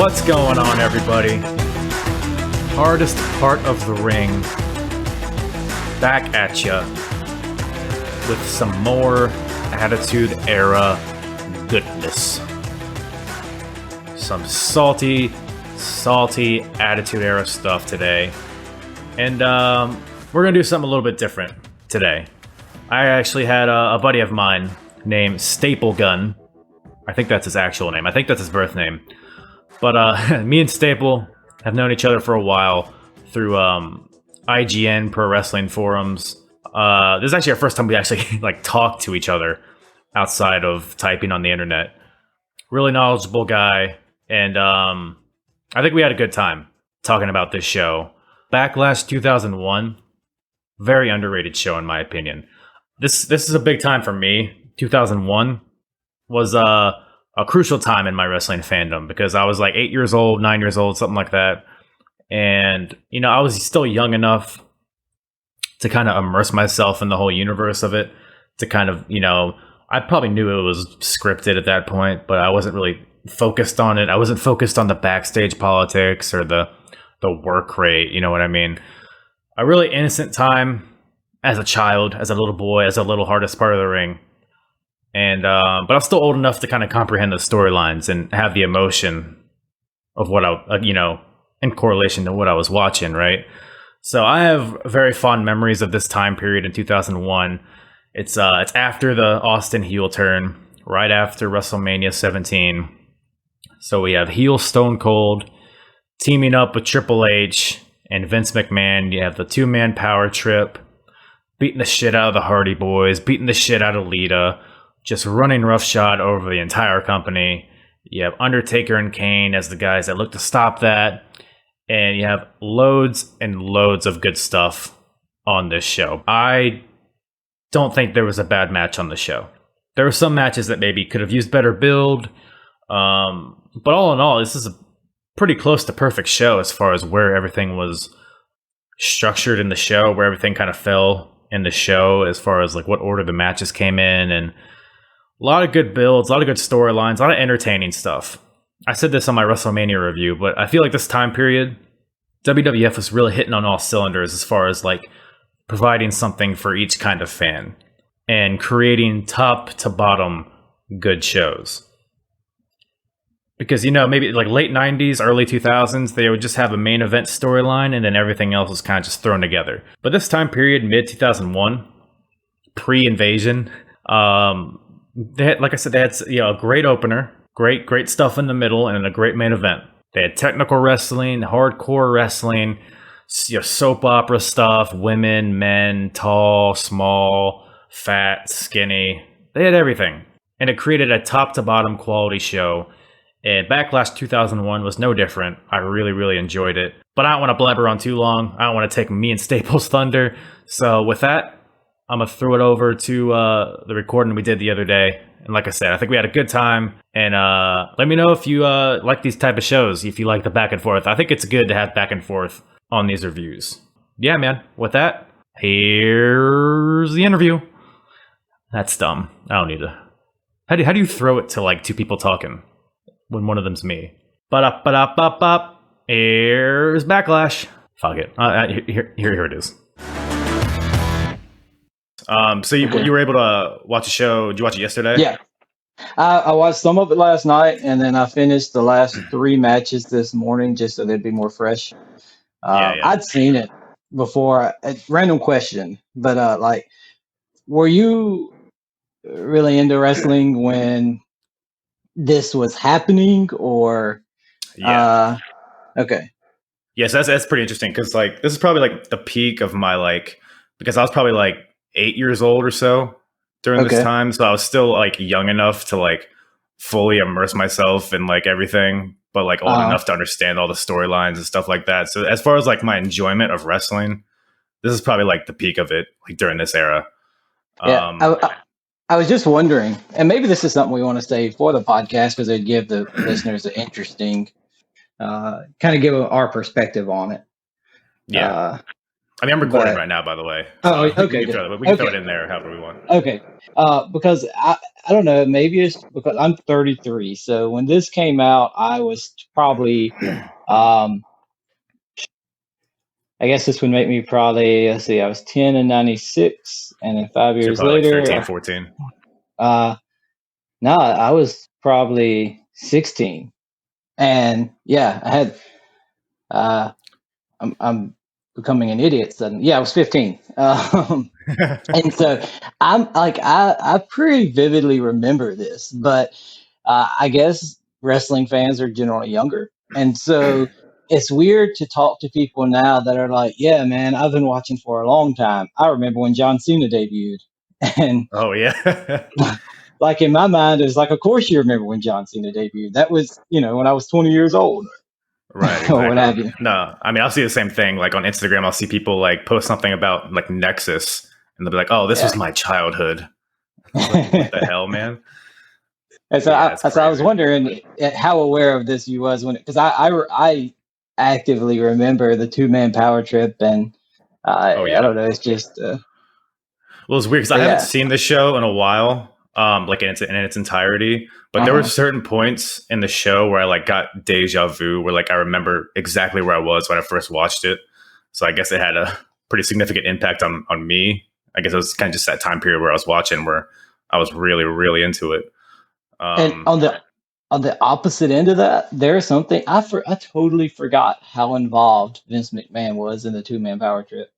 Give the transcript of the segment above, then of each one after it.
What's going on, everybody? Hardest part of the ring. Back at ya with some more Attitude Era goodness. Some salty Attitude Era stuff today. And we're going to do something a little bit different today. I actually had a buddy of mine named Staple Gun. I think that's his actual name. I think that's his birth name. But me and Staple have known each other for a while through IGN Pro Wrestling forums. This is actually our first time we actually talked to each other outside of typing on the internet. Really knowledgeable guy, and I think we had a good time talking about this show. Backlash 2001, very underrated show in my opinion. This is a big time for me. 2001 was a crucial time in my wrestling fandom because I was like 8 years old, 9 years old, something like that. And, I was still young enough to kind of immerse myself in the whole universe of it. To kind of, I probably knew it was scripted at that point, but I wasn't really focused on it. I wasn't focused on the backstage politics or the work rate, you know what I mean? A really innocent time as a child, as a little boy, as a little hardest part of the ring. And but I'm still old enough to kind of comprehend the storylines and have the emotion of what I, in correlation to what I was watching, right? So I have very fond memories of this time period in 2001. It's after the Austin heel turn, right after WrestleMania 17. So we have heel Stone Cold teaming up with Triple H and Vince McMahon. You have the two-man power trip, beating the shit out of the Hardy Boys, beating the shit out of Lita, just running roughshod over the entire company. You have Undertaker and Kane as the guys that look to stop that. And you have loads and loads of good stuff on this show. I don't think there was a bad match on the show. There were some matches that maybe could have used better build. But all in all, this is a pretty close to perfect show as far as where everything was structured in the show, where everything kind of fell in the show as far as what order the matches came in, and a lot of good builds, a lot of good storylines, a lot of entertaining stuff. I said this on my WrestleMania review, but I feel like this time period, WWF was really hitting on all cylinders as far as providing something for each kind of fan and creating top to bottom good shows. Because, maybe late 90s, early 2000s, they would just have a main event storyline and then everything else was kind of just thrown together. But this time period, mid 2001, pre-invasion, they had, like I said, they had a great opener, great stuff in the middle, and a great main event. They had technical wrestling, hardcore wrestling, soap opera stuff, women, men, tall, small, fat, skinny. They had everything. And it created a top to bottom quality show. And Backlash 2001 was no different. I really, really enjoyed it. But I don't want to blabber on too long. I don't want to take me and Staples' thunder. So with that, I'm going to throw it over to the recording we did the other day. And like I said, I think we had a good time. And let me know if you like these type of shows, if you like the back and forth. I think it's good to have back and forth on these reviews. Yeah, man. With that, here's the interview. That's dumb. I don't need to. How do you throw it to two people talking when one of them's me? Ba-da-ba-da-ba-ba. Here's Backlash. Fuck it. Here it is. So you were able to watch a show. Did you watch it yesterday? Yeah. I watched some of it last night, and then I finished the last three matches this morning just so they'd be more fresh. I'd seen it before. Random question, but were you really into wrestling when this was happening, or? Yeah. Okay. Yes, that's pretty interesting because this is probably the peak of my because I was probably 8 years old or so during this time, so I was still young enough to fully immerse myself in everything, but old enough to understand all the storylines and stuff like that. So as far as my enjoyment of wrestling, this is probably the peak of it during this era. I was just wondering, and maybe this is something we want to say for the podcast because it'd give the listeners an interesting kind of give our perspective on it. Yeah. I mean, I'm recording but right now, by the way. oh, So okay, good. we can throw it in there however we want. Okay. Because I don't know, maybe it's because I'm 33. So when this came out, I was probably, I guess this would make me probably, let's see, I was 10 in 96, and then 5 So you're years probably like later, 13, 14. no, I was probably 16. And yeah, I had, I'm becoming an idiot suddenly. Yeah, I was 15. And so I'm like, I pretty vividly remember this, but I guess wrestling fans are generally younger. And so it's weird to talk to people now that are like, yeah, man, I've been watching for a long time. I remember when John Cena debuted. And Oh, yeah. like in my mind, it's like, of course you remember when John Cena debuted. That was, when I was 20 years old. Right, Or what have exactly. you. No, I mean, I'll see the same thing. Like on Instagram, I'll see people like post something about like Nexus, and they'll be like, "Oh, this was my childhood." Like, what the hell, man? And so, Yeah, it's I was crazy. wondering how aware of this you was because I actively remember the 2-man power trip, and Oh I yeah. don't know, it's just Well, it's weird because I but haven't yeah. seen this show in a while, like in its entirety. But there were Uh-huh. certain points in the show where I like got deja vu, where like I remember exactly where I was when I first watched it. So I guess it had a pretty significant impact on me. I guess it was kind of just that time period where I was watching where I was really really into it. And Um, on the opposite end of that, there's something I totally forgot how involved Vince McMahon was in the 2-man power trip.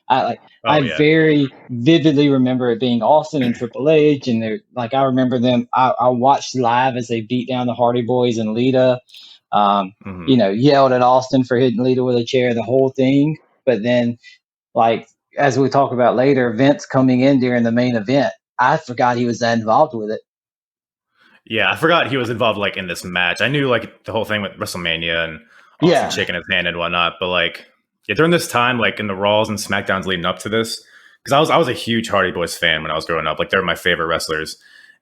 I oh yeah. very vividly remember it being Austin and Triple H, and I remember them. I watched live as they beat down the Hardy Boys and Lita. Hmm. Yelled at Austin for hitting Lita with a chair, the whole thing. But then, like as we talk about later, Vince coming in during the main event, I forgot he was that involved with it. Yeah, I forgot he was involved like in this match. I knew like the whole thing with WrestleMania and Austin Yeah, shaking his hand and whatnot, but like yeah, during this time, like in the Raws and Smackdowns leading up to this, because I was a huge Hardy Boys fan when I was growing up. Like they're my favorite wrestlers,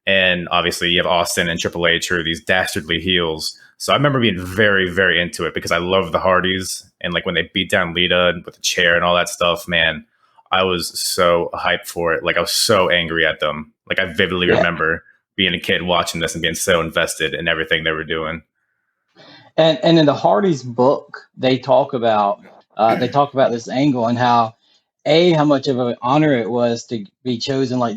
and obviously you have Austin and Triple H who are these dastardly heels. So I remember being very very into it because I love the Hardys and like when they beat down Lita with the chair and all that stuff. Man, I was so hyped for it. Like I was so angry at them. Like I vividly yeah. remember being a kid watching this and being so invested in everything they were doing. And in the Hardy's book, they talk about this angle and how much of an honor it was to be chosen like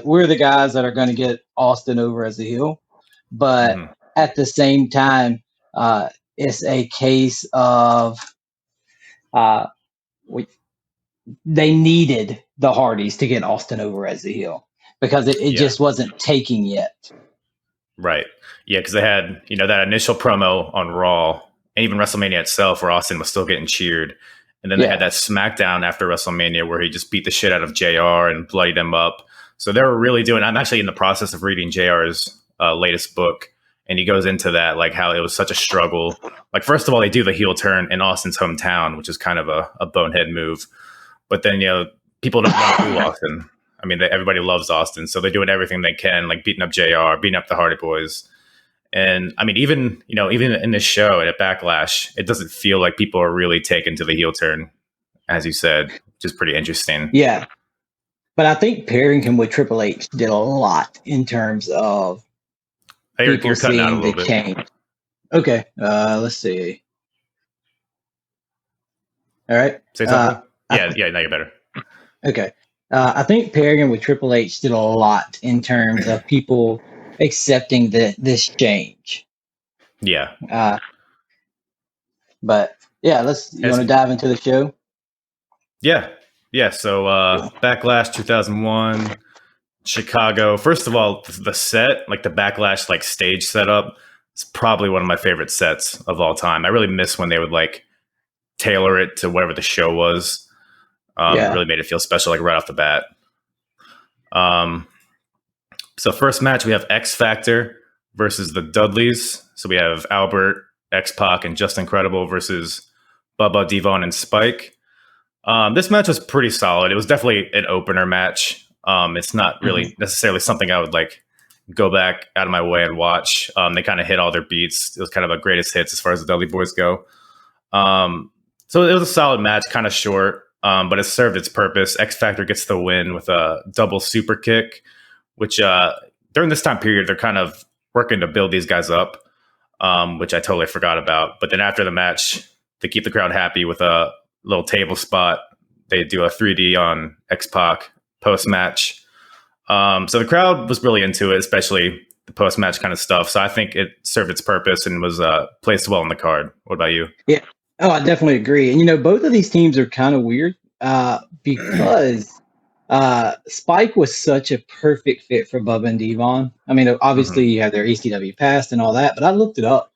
we're the guys that are going to get Austin over as a heel, but Hmm. at the same time, it's a case of uh, we, they needed the Hardys to get Austin over as a heel because it Yeah, just wasn't taking yet. right. Yeah, because they had that initial promo on Raw and even WrestleMania itself, where Austin was still getting cheered, and then they had Yeah, that SmackDown after WrestleMania where he just beat the shit out of JR and bloodied him up. So they were really doing. I'm actually in the process of reading JR's latest book, and he goes into that like how it was such a struggle. Like first of all, they do the heel turn in Austin's hometown, which is kind of a bonehead move. But then people don't want to boo Austin. I mean, everybody loves Austin, so they're doing everything they can, like beating up JR, beating up the Hardy Boys. And I mean, even in this show at Backlash, it doesn't feel like people are really taken to the heel turn, as you said, which is pretty interesting. yeah. But I think pairing him with Triple H did a lot in terms of Hey, people you're cutting out a seeing the little bit. change. Okay, let's see. All right. Say something. I, Yeah, now you're better. okay. I think pairing him with Triple H did a lot in terms of people accepting this change. Yeah. But yeah, you want to dive into the show? Yeah. So Backlash 2001, Chicago. First of all, the set, like the Backlash like stage setup, is probably one of my favorite sets of all time. I really miss when they would like tailor it to whatever the show was. It really made it feel special, like right off the bat. So first match, we have X Factor versus the Dudleys. So we have Albert, X Pac, and Just Incredible versus Bubba, Devon, and Spike. This match was pretty solid. It was definitely an opener match. It's not really necessarily something I would like go back out of my way and watch. They kind of hit all their beats. It was kind of a greatest hits as far as the Dudley Boys go. So it was a solid match, kind of short. but it served its purpose. X Factor gets the win with a double super kick, which during this time period, they're kind of working to build these guys up, which I totally forgot about. But then after the match, they keep the crowd happy with a little table spot. They do a 3D on X-Pac post-match. So the crowd was really into it, especially the post-match kind of stuff. So I think it served its purpose and was placed well on the card. What about you? Yeah. Oh, I definitely agree. And, both of these teams are kind of weird because Spike was such a perfect fit for Bubba and Devon. I mean, obviously you have their ECW past and all that, but I looked it up.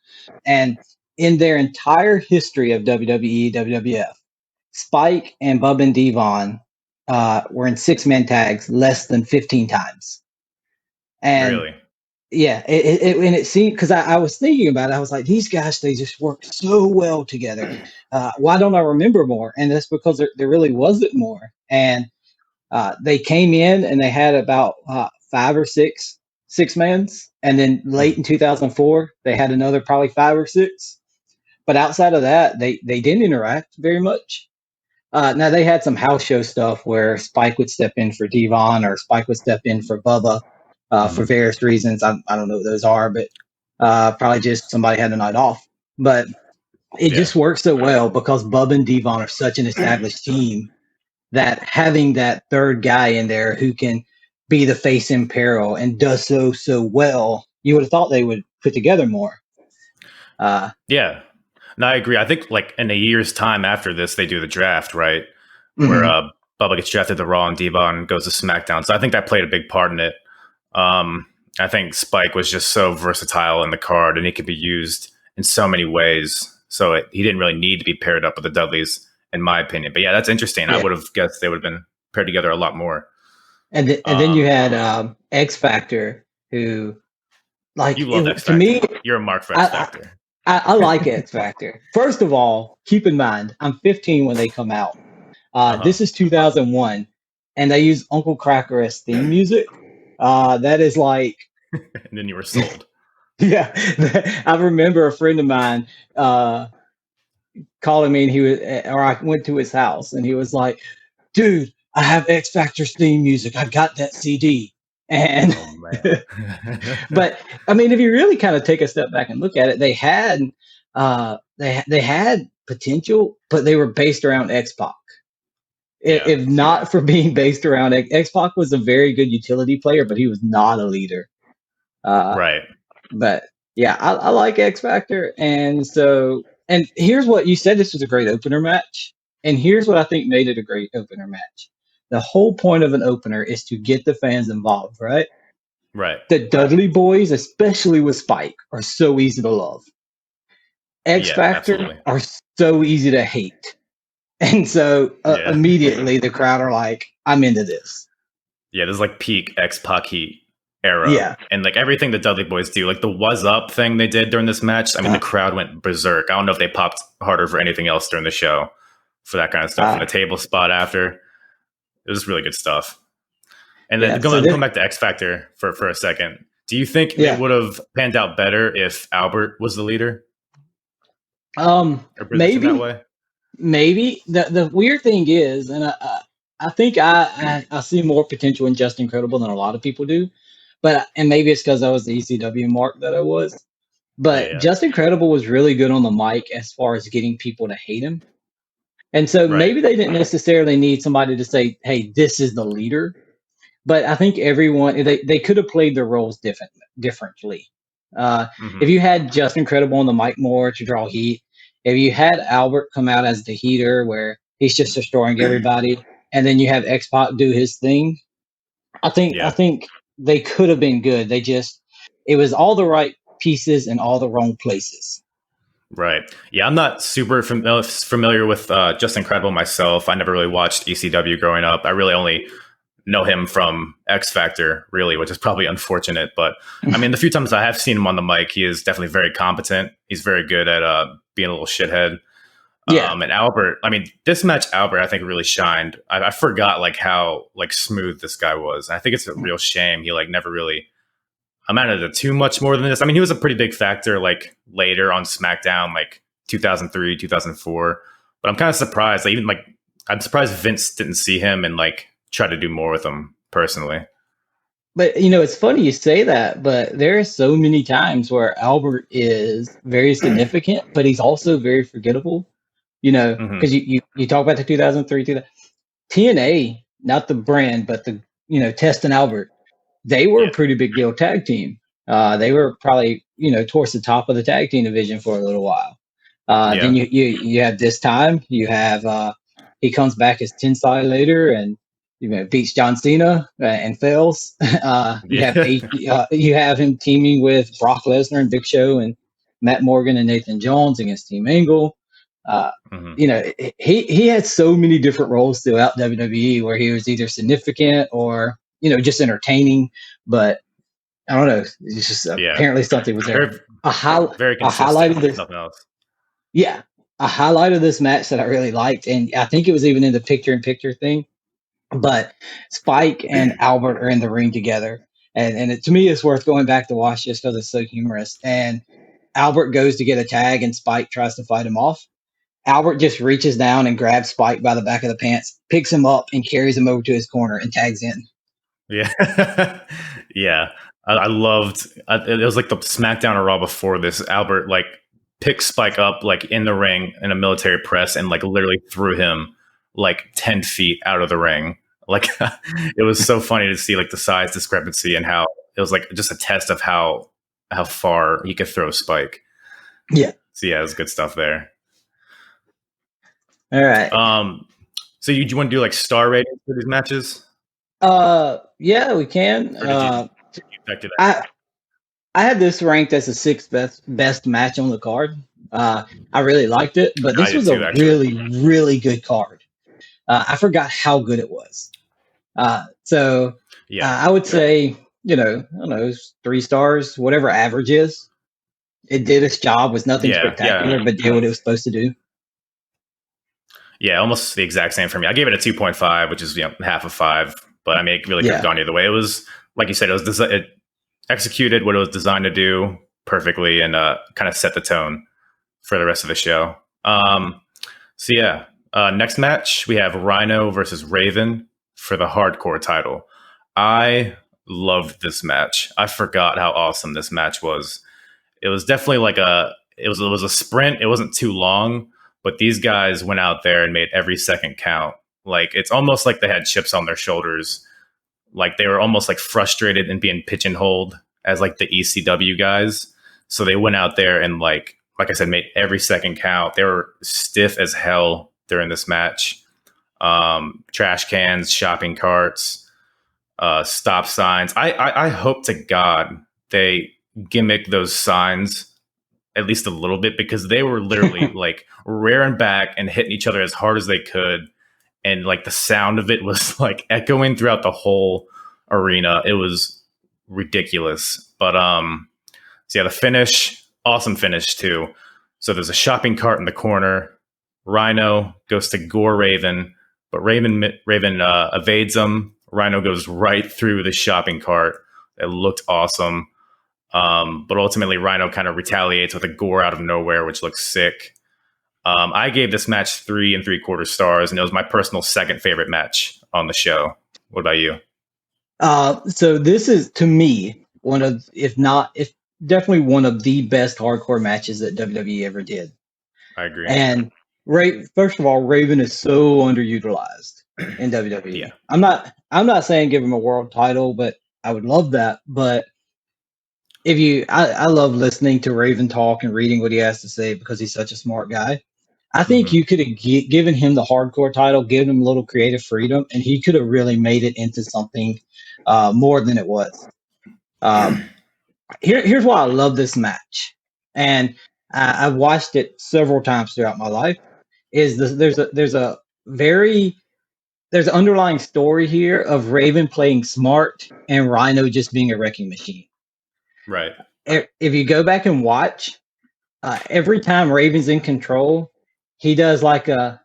And in their entire history of WWE, WWF, Spike and Bubba and Devon were in 6-man tags less than 15 times. And really? Yeah, it seemed, because I was thinking about it, I was like, these guys, they just work so well together. Why don't I remember more? And that's because there really wasn't more. And they came in and they had about 5 or 6-mans. And then late in 2004, they had another probably 5 or 6. But outside of that, they didn't interact very much. Now, they had some house show stuff where Spike would step in for Devon or Spike would step in for Bubba. For various reasons. I don't know what those are, but probably just somebody had a night off. But it just works so well because Bubba and Devon are such an established team that having that third guy in there who can be the face in peril and does so well, you would have thought they would put together more. Yeah. No, I agree. I think like in a year's time after this, they do the draft, right? Where Bubba gets drafted to Raw and Devon goes to SmackDown. So I think that played a big part in it. I think Spike was just so versatile in the card and he could be used in so many ways. So he didn't really need to be paired up with the Dudleys, in my opinion. But yeah, that's interesting. Yeah. I would have guessed they would have been paired together a lot more. And then you had X Factor, who, like, you love X Factor. To me, you're a mark for X Factor. I like X Factor. First of all, keep in mind, I'm 15 when they come out. This is 2001, and they use Uncle Cracker as theme music. That is like... And then you were sold. Yeah. I remember a friend of mine calling me, and I went to his house, and he was like, dude, I have X Factor's theme music. I got that CD. And but I mean, if you really kind of take a step back and look at it, they had potential, but they were based around X-Pac. If not for being based around X-Pac was a very good utility player, but he was not a leader. Right. But yeah, I like X Factor. And here's what you said. This was a great opener match. And here's what I think made it a great opener match. The whole point of an opener is to get the fans involved, right? Right. The Dudley Boys, especially with Spike, are so easy to love. X Factor are so easy to hate. And so immediately the crowd are like, I'm into this. Yeah, this is like peak X-Pac heat era. Yeah. And like everything the Dudley Boys do, like the was up thing they did during this match, I mean, the crowd went berserk. I don't know if they popped harder for anything else during the show for that kind of stuff. And the table spot after. It was really good stuff. And then going back to X Factor for a second, do you think it would have panned out better if Albert was the leader? Maybe. That way? Maybe. The weird thing is, and I think I see more potential in Just Incredible than a lot of people do, and maybe it's because I was the ECW mark that I was. But Just Incredible was really good on the mic as far as getting people to hate him. And so maybe they didn't necessarily need somebody to say, hey, this is the leader. But I think everyone, they could have played their roles differently. If you had Just Incredible on the mic more to draw heat, if you had Albert come out as the heater where he's just destroying everybody, and then you have X-Pac do his thing, I think they could have been good. It was all the right pieces in all the wrong places. Right. Yeah, I'm not super familiar with Just Incredible myself. I never really watched ECW growing up. I really only know him from X Factor, really, which is probably unfortunate. But I mean, the few times I have seen him on the mic, he is definitely very competent. He's very good at being a little shithead. And Albert, I mean, this match, Albert, I think really shined. I forgot like how like smooth this guy was. I think it's a real shame he like never really amounted to too much more than this. I mean, he was a pretty big factor like later on SmackDown, like 2003, 2004. But I'm kind of surprised. Like, even like I'm surprised Vince didn't see him and like try to do more with him personally. But it's funny you say that, but there are so many times where Albert is very significant, but he's also very forgettable. Because you talk about the 2003 TNA, not the brand, but the Test and Albert, they were a pretty big deal tag team. They were probably towards the top of the tag team division for a little while. Then you have this time you have he comes back as Tensai later and beats John Cena and fails. You have him teaming with Brock Lesnar and Big Show and Matt Morgan and Nathan Jones against Team Angle. He had so many different roles throughout WWE where he was either significant or just entertaining, but I don't know. It's just apparently something was there. Very consistent. Nothing else. Yeah, a highlight of this match that I really liked, and I think it was even in the picture-in-picture thing. But Spike and Albert are in the ring together, and to me, it's worth going back to watch just because it's so humorous. And Albert goes to get a tag, and Spike tries to fight him off. Albert just reaches down and grabs Spike by the back of the pants, picks him up, and carries him over to his corner and tags in. Yeah, yeah. I loved it. Was like the SmackDown or Raw before this. Albert like picked Spike up like in the ring in a military press and like literally threw him like 10 feet out of the ring. Like it was so funny to see like the size discrepancy and how it was like just a test of how far he could throw Spike. Yeah. So yeah, it was good stuff there. All right. So you want to do like star ratings for these matches? Yeah, we can. I had this ranked as the sixth best match on the card. I really liked it, but this was a really, really good card. I forgot how good it was. I would say, I don't know, 3 stars, whatever average is. It did its job, was nothing spectacular, but did what it was supposed to do. Yeah, almost the exact same for me. I gave it a 2.5, which is half of 5. But I mean, it really could have gone either way. It was, like you said, it executed what it was designed to do perfectly and kind of set the tone for the rest of the show. Next match, we have Rhino versus Raven for the hardcore title. I loved this match. I forgot how awesome this match was. It was definitely it was a sprint. It wasn't too long, but these guys went out there and made every second count. Like, it's almost like they had chips on their shoulders. Like, they were almost like frustrated and being pigeonholed as like the ECW guys. So they went out there and like I said, made every second count. They were stiff as hell during this match. Trash cans, shopping carts, stop signs. I hope to God they gimmick those signs at least a little bit, because they were literally like rearing back and hitting each other as hard as they could. And like the sound of it was like echoing throughout the whole arena. It was ridiculous. But the finish, awesome finish too. So there's a shopping cart in the corner. Rhino goes to gore Raven, but Raven evades him. Rhino goes right through the shopping cart. It looked awesome. But ultimately Rhino kind of retaliates with a gore out of nowhere, which looks sick. I gave this match 3 3/4 stars, and it was my personal second favorite match on the show. What about you? So this is, to me, one of, if definitely one of the best hardcore matches that WWE ever did. I agree. And first of all, Raven is so underutilized in WWE. Yeah. I'm not saying give him a world title, but I would love that. But I love listening to Raven talk and reading what he has to say because he's such a smart guy. I think you could have given him the hardcore title, given him a little creative freedom, and he could have really made it into something more than it was. Here's why I love this match, and I've watched it several times throughout my life. There's an underlying story here of Raven playing smart and Rhino just being a wrecking machine. Right. If you go back and watch, every time Raven's in control, he does like a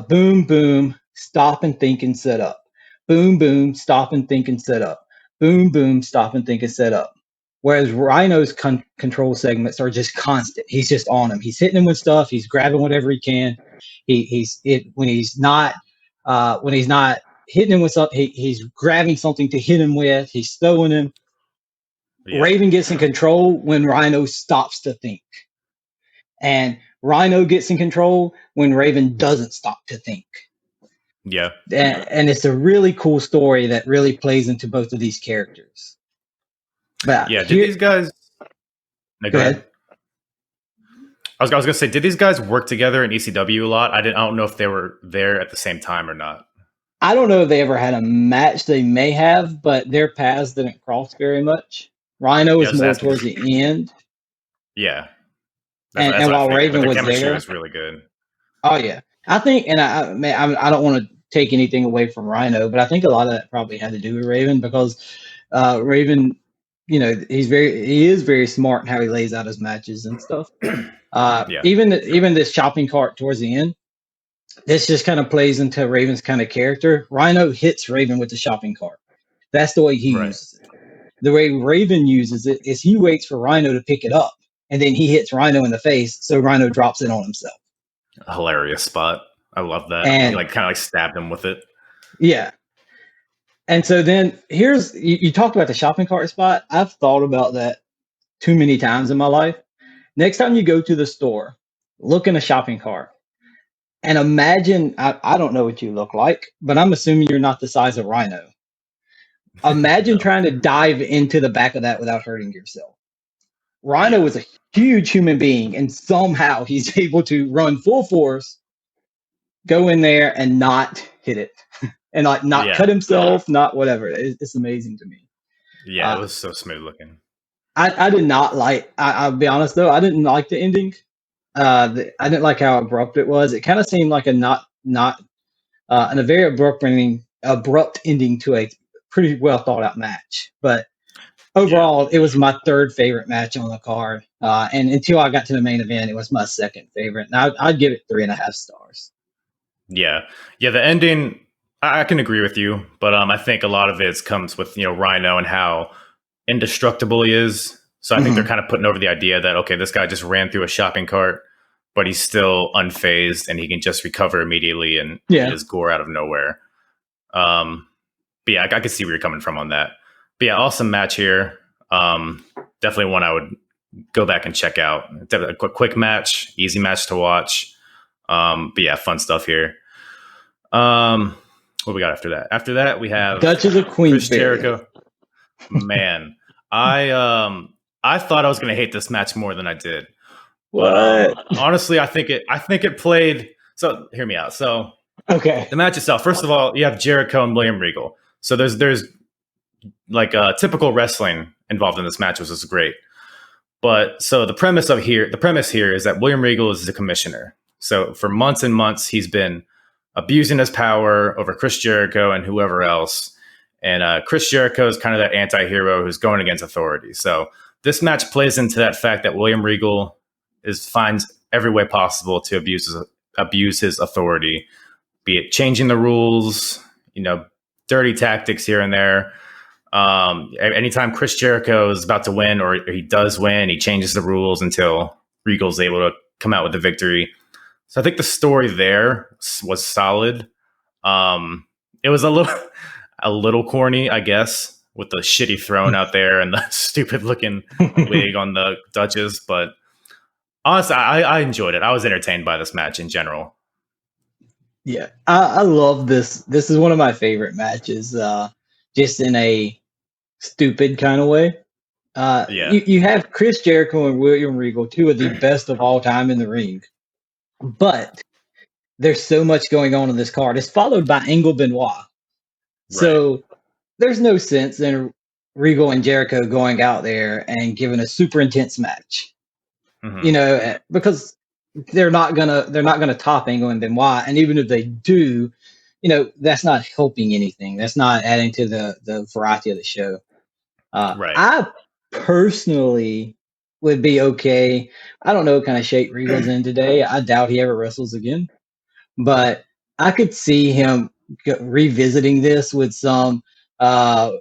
boom, boom, stop and think and set up. Boom, boom, stop and think and set up. Boom, boom, stop and think and set up. Whereas Rhino's control segments are just constant. He's just on him. He's hitting him with stuff. He's grabbing whatever he can. When he's not when he's not hitting him with something, he's grabbing something to hit him with. He's throwing him. Yeah. Raven gets in control when Rhino stops to think. And Rhino gets in control when Raven doesn't stop to think. Yeah. And it's a really cool story that really plays into both of these characters. But yeah, did these guys... No, go ahead. I was going to say, did these guys work together in ECW a lot? I don't know if they were there at the same time or not. I don't know if they ever had a match. They may have, but their paths didn't cross very much. Rhino was more towards the end. Yeah. And while Raven was there, was really good. Oh yeah, I think, and I don't want to take anything away from Rhino, but I think a lot of that probably had to do with Raven because Raven, he is very smart in how he lays out his matches and stuff. Even this shopping cart towards the end, this just kind of plays into Raven's kind of character. Rhino hits Raven with the shopping cart. That's the way he uses it. The way Raven uses it is he waits for Rhino to pick it up, and then he hits Rhino in the face, so Rhino drops it on himself. A hilarious spot. I love that. And he kind of stabbed him with it. Yeah. And so then you talked about the shopping cart spot. I've thought about that too many times in my life. Next time you go to the store, look in a shopping cart and imagine, I don't know what you look like, but I'm assuming you're not the size of Rhino. Imagine trying to dive into the back of that without hurting yourself. Rhino is a huge human being, and somehow he's able to run full force, go in there and not hit it, and not cut himself, not whatever. It's amazing to me. Yeah, it was so smooth looking. I did not like. I'll be honest though, I didn't like the ending. I didn't like how abrupt it was. It kind of seemed like a a very abrupt ending to a pretty well thought out match, but. Overall, it was my third favorite match on the card. And until I got to the main event, it was my second favorite. And I'd give it 3.5 stars. Yeah. Yeah, the ending, I can agree with you. But I think a lot of it comes with, Rhino and how indestructible he is. So I think they're kind of putting over the idea that, okay, this guy just ran through a shopping cart, but he's still unfazed and he can just recover immediately and just gore out of nowhere. But yeah, I can see where you're coming from on that. But yeah, awesome match here. Definitely one I would go back and check out. A quick match, easy match to watch. But yeah, fun stuff here. What we got after that? After that, we have Duchess of Queensbury. Chris Jericho. Man, I thought I was going to hate this match more than I did. What? But, honestly, I think it played. So hear me out. So okay, the match itself. First of all, you have Jericho and William Regal. So there's like typical wrestling involved in this match, which is great. But so the premise here is that William Regal is the commissioner. So for months and months, he's been abusing his power over Chris Jericho and whoever else. And Chris Jericho is kind of that anti-hero who's going against authority. So this match plays into that fact that William Regal finds every way possible to abuse his authority, be it changing the rules, dirty tactics here and there. Anytime Chris Jericho is about to win or he does win, he changes the rules until Regal's able to come out with the victory. So I think the story there was solid. It was a little corny, I guess, with the shitty throne out there and the stupid looking wig on the Duchess. But honestly, I enjoyed it. I was entertained by this match in general. Yeah, I love this. This is one of my favorite matches, just in a stupid kind of way. You have Chris Jericho and William Regal, two of the best of all time in the ring. But there's so much going on in this card. It's followed by Angle Benoit. Right. So there's no sense in Regal and Jericho going out there and giving a super intense match. Mm-hmm. Because they're not gonna top Angle and Benoit, and even if they do, that's not helping anything. That's not adding to the variety of the show. Right. I personally would be okay. I don't know what kind of shape Regal's in today. I doubt he ever wrestles again, but I could see him revisiting this with some a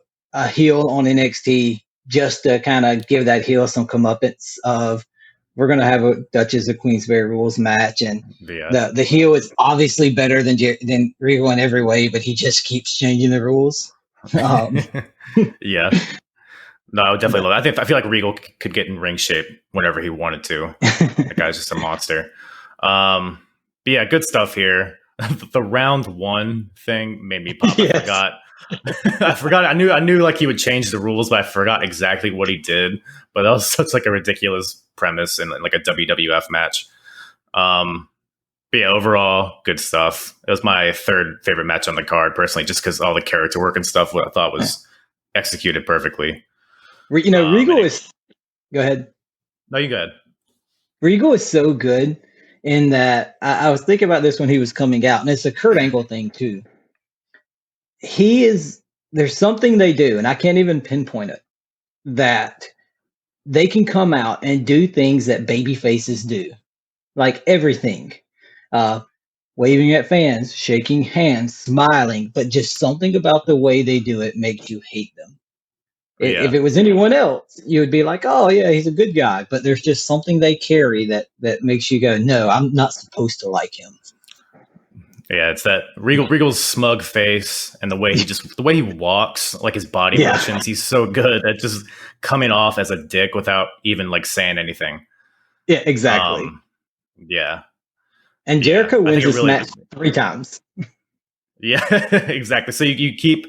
heel on NXT just to kind of give that heel some comeuppance of we're gonna have a Duchess of Queensbury rules match, and Yeah. the heel is obviously better than Regal in every way, but he just keeps changing the rules. Yeah. No, I would definitely But, love it. I feel like Regal could get in ring shape whenever he wanted to. That guy's just a monster. But yeah, good stuff here. The round one thing made me pop. yes. I forgot. I forgot. I knew like he would change the rules, but I forgot exactly what he did. But that was such like a ridiculous premise in like a WWF match. But yeah, overall, good stuff. It was my third favorite match on the card, personally, just because all the character work and stuff what I thought was executed perfectly. Regal is. Go ahead. No, you good. Regal is so good in that I was thinking about this when he was coming out, and it's a Kurt Angle thing too. There's something they do, and I can't even pinpoint it, that they can come out and do things that baby faces do. Like everything. Waving at fans, shaking hands, smiling, but just something about the way they do it makes you hate them. Yeah. If it was anyone else, you would be like, "Oh yeah, he's a good guy." But there's just something they carry that makes you go, "No, I'm not supposed to like him." Yeah, it's that Regal's smug face and the way he walks, like his body motions. He's so good at just coming off as a dick without even like saying anything. Yeah, exactly. Yeah. And Jericho wins this match 3 times. Yeah, exactly. So you keep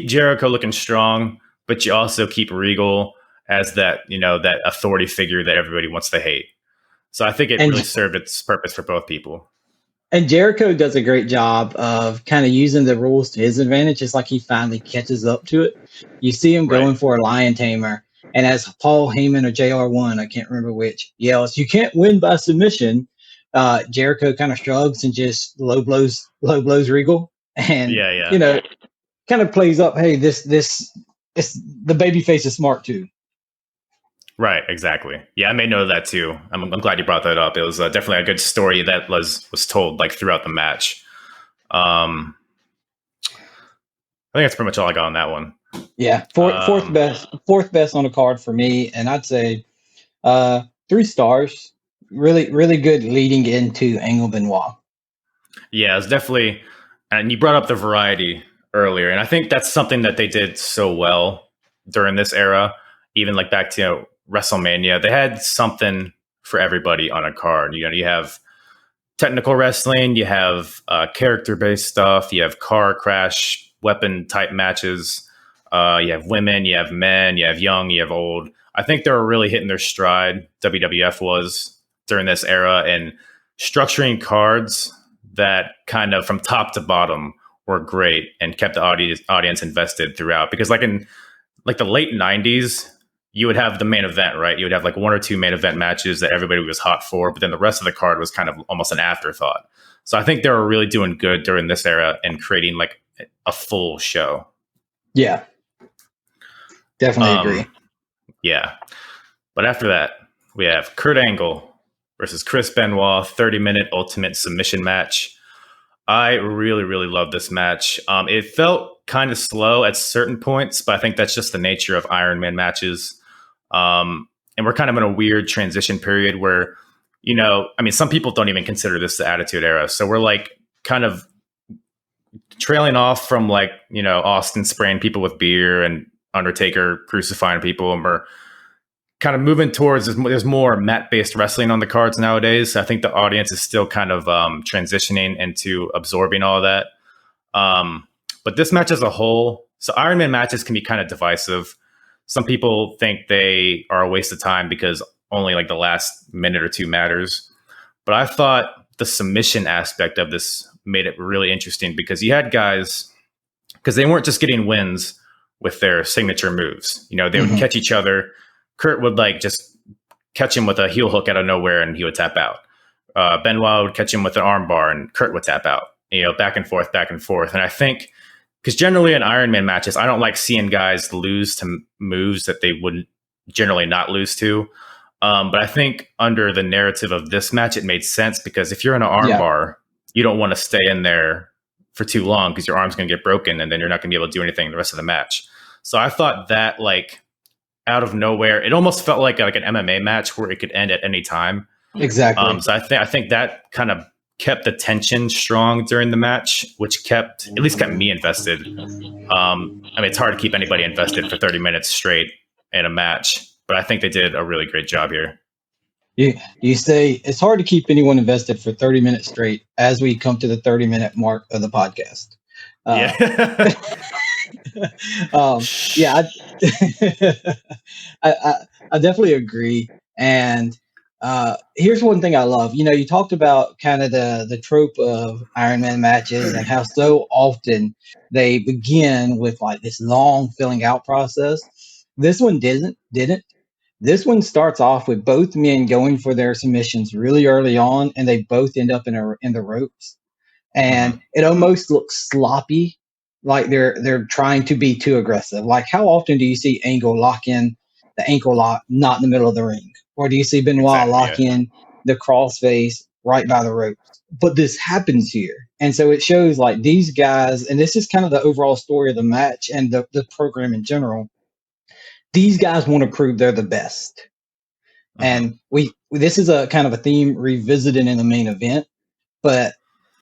Jericho looking strong, but you also keep Regal as that, that authority figure that everybody wants to hate. So I think it really served its purpose for both people. And Jericho does a great job of kind of using the rules to his advantage. It's like he finally catches up to it. You see him going for a lion tamer. And as Paul Heyman or JR1, I can't remember which, yells, "You can't win by submission." Jericho kind of shrugs and just low blows Regal. And, kind of plays up, hey, this the babyface is smart too. Right, exactly. Yeah, I made note of that too. I'm glad you brought that up. It was definitely a good story that was told like throughout the match. I think that's pretty much all I got on that one. Yeah, fourth best on the card for me, and I'd say 3 stars. Really, really good leading into Angle Benoit. Yeah, it's definitely, and you brought up the variety earlier, and I think that's something that they did so well during this era. Even like back to WrestleMania, they had something for everybody on a card. You have technical wrestling, you have character-based stuff, you have car crash weapon type matches, you have women, you have men, you have young, you have old. I think they were really hitting their stride. WWF was during this era, and structuring cards that kind of from top to bottom were great and kept the audience invested throughout. Because like in like the late 90s, you would have the main event, right? You would have like 1 or 2 main event matches that everybody was hot for, but then the rest of the card was kind of almost an afterthought. So I think they were really doing good during this era and creating like a full show. Yeah. Definitely agree. Yeah. But after that, we have Kurt Angle versus Chris Benoit, 30-minute ultimate submission match. I really, really love this match. It felt kind of slow at certain points, but I think that's just the nature of Iron Man matches. And we're kind of in a weird transition period where, some people don't even consider this the Attitude Era. So we're like kind of trailing off from like, Austin spraying people with beer and Undertaker crucifying people, and we're kind of moving towards there's more mat-based wrestling on the cards nowadays. I think the audience is still kind of transitioning into absorbing all of that. But this match as a whole, so Iron Man matches can be kind of divisive. Some people think they are a waste of time because only like the last minute or 2 matters. But I thought the submission aspect of this made it really interesting because you had guys, because they weren't just getting wins with their signature moves. They would catch each other. Kurt would like just catch him with a heel hook out of nowhere and he would tap out. Benoit would catch him with an arm bar and Kurt would tap out, back and forth. And I think because generally in Iron Man matches, I don't like seeing guys lose to moves that they wouldn't generally not lose to. But I think under the narrative of this match, it made sense because if you're in an arm bar, you don't want to stay in there for too long because your arm's going to get broken and then you're not going to be able to do anything the rest of the match. So I thought that like out of nowhere. It almost felt like an MMA match where it could end at any time. Exactly. So I think that kind of kept the tension strong during the match, which at least kept me invested. I mean, it's hard to keep anybody invested for 30 minutes straight in a match, but I think they did a really great job here. You say it's hard to keep anyone invested for 30 minutes straight as we come to the 30-minute mark of the podcast. Yeah. Yeah, I definitely agree. And here's one thing I love. You talked about kind of the trope of Iron Man matches and how so often they begin with like this long filling out process. This one didn't. This one starts off with both men going for their submissions really early on, and they both end up in the ropes. And it almost looks sloppy, like they're trying to be too aggressive. Like, how often do you see Angle lock in the ankle lock not in the middle of the ring, or do you see Benoit lock in the crossface right by the ropes? But this happens here, and so it shows like these guys, and this is kind of the overall story of the match and the program in general. These guys want to prove they're the best. And this is a kind of a theme revisited in the main event, but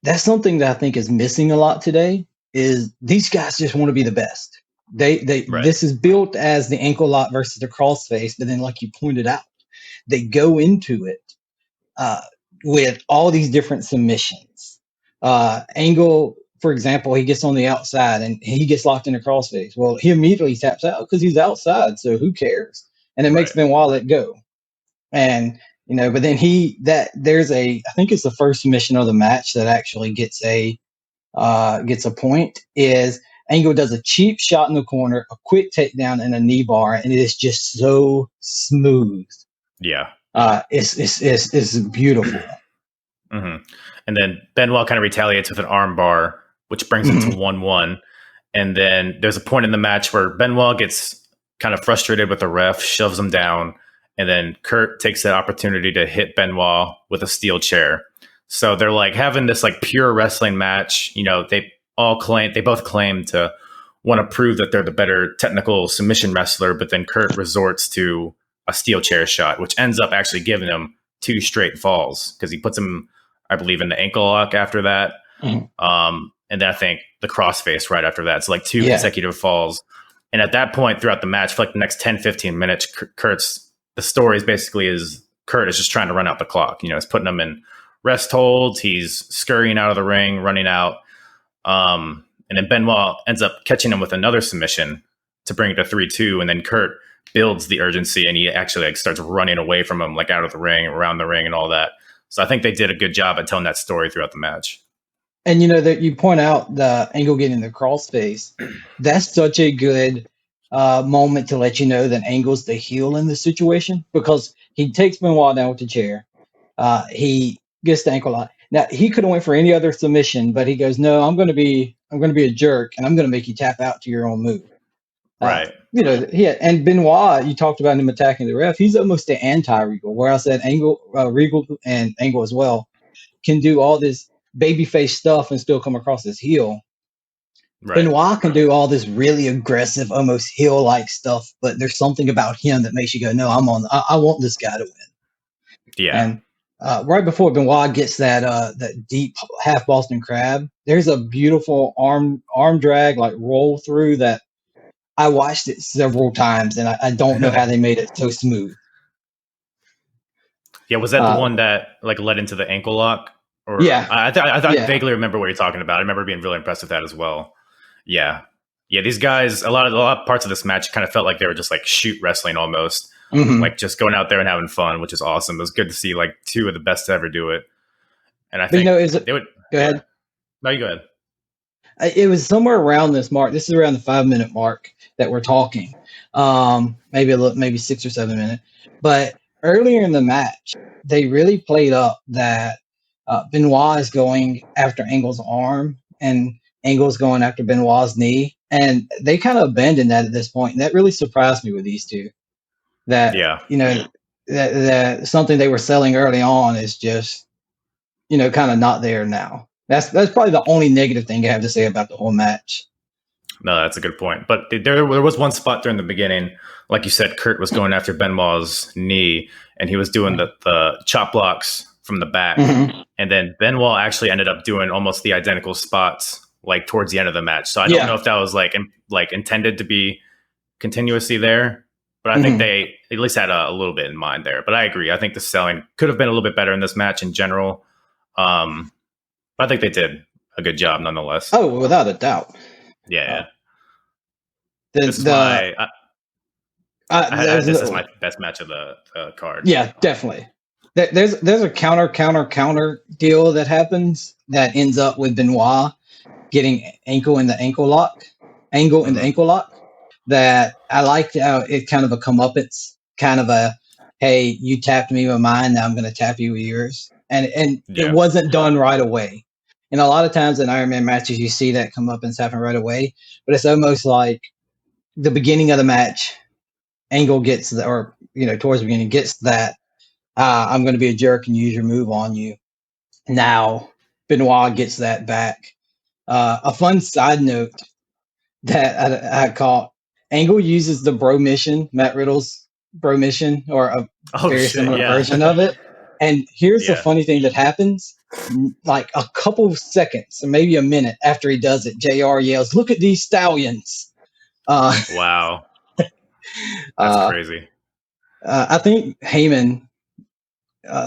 that's something that I think is missing a lot today is these guys just want to be the best. This is built as the ankle lock versus the crossface, but then like you pointed out, they go into it with all these different submissions. Angle, for example, he gets on the outside and he gets locked in a crossface. Well, he immediately taps out because he's outside, so who cares? And it makes Benoit let go. And but then there's I think it's the first submission of the match that actually gets a point. Is Angle does a cheap shot in the corner, a quick takedown, and a knee bar, and it is just so smooth. Yeah, it's beautiful. And then Benoit kind of retaliates with an arm bar, which brings it to 1-1. And then there's a point in the match where Benoit gets kind of frustrated with the ref, shoves him down, and then Kurt takes that opportunity to hit Benoit with a steel chair. So they're like having this like pure wrestling match. They both claim to want to prove that they're the better technical submission wrestler, but then Kurt resorts to a steel chair shot, which ends up actually giving him 2 straight falls because he puts him, I believe, in the ankle lock after that. And then I think the crossface right after that. So like 2 consecutive falls. And at that point throughout the match, for like the next 10, 15 minutes, the story is basically Kurt is just trying to run out the clock. He's putting him in rest holds. He's scurrying out of the ring, running out. And then Benoit ends up catching him with another submission to bring it to 3-2. And then Kurt builds the urgency and he actually like starts running away from him, like out of the ring, around the ring and all that. So I think they did a good job at telling that story throughout the match. And that you point out the Angle getting the crossface. That's such a good moment to let you know that Angle's the heel in the situation, because he takes Benoit down with the chair. He gets the ankle lock. Now he could have went for any other submission, but he goes, "No, I'm going to be a jerk, and I'm going to make you tap out to your own move." Right. And Benoit, you talked about him attacking the ref. He's almost the anti-Regal, where I said Regal and Angle as well can do all this babyface stuff and still come across as heel. Right. Benoit can do all this really aggressive, almost heel-like stuff, but there's something about him that makes you go, "No, I want this guy to win." Yeah. And right before Benoit gets that deep half Boston Crab, there's a beautiful arm drag, like roll through that. I watched it several times, and I don't know how they made it so smooth. Yeah, was that the one that like led into the ankle lock? Or, yeah, I vaguely remember what you're talking about. I remember being really impressed with that as well. Yeah, these guys, a lot of parts of this match kind of felt like they were just like shoot wrestling almost, like just going out there and having fun, which is awesome. It was good to see like 2 of the best to ever do it. And I think they would go ahead. No, you go ahead. It was somewhere around this mark. This is around the 5-minute mark that we're talking. Maybe 6 or 7 minutes. But earlier in the match, they really played up that Benoit is going after Angle's arm and Angle's going after Benoit's knee. And they kind of abandoned that at this point. And that really surprised me with these two. That, that something they were selling early on is just, kind of not there now. That's probably the only negative thing I have to say about the whole match. No, that's a good point. But there was one spot during the beginning, like you said, Kurt was going after Benoit's knee, and he was doing the chop blocks from the back. Mm-hmm. And then Benoit actually ended up doing almost the identical spots like towards the end of the match. So I don't know if that was like intended to be continuously there, but I think they at least had a little bit in mind there. But I agree. I think the selling could have been a little bit better in this match in general. But I think they did a good job nonetheless. Oh, without a doubt. Yeah. This is my best match of the card. Yeah, definitely. There's a counter deal that happens that ends up with Benoit getting angle in the ankle lock. That I liked how it kind of a comeuppance, kind of a, hey, you tapped me with mine, now I'm going to tap you with yours. And it wasn't done right away. And a lot of times in Iron Man matches, you see that comeuppance happen right away. But it's almost like the beginning of the match, Angle gets towards the beginning gets that, I'm going to be a jerk and use your move on you. Now, Benoit gets that back. A fun side note that I caught, Angle uses the bro mission, Matt Riddle's bro mission, or a very similar version of it. And here's the funny thing that happens. Like a couple seconds, or maybe a minute after he does it, JR yells, "Look at these stallions." Wow. That's crazy. I think Heyman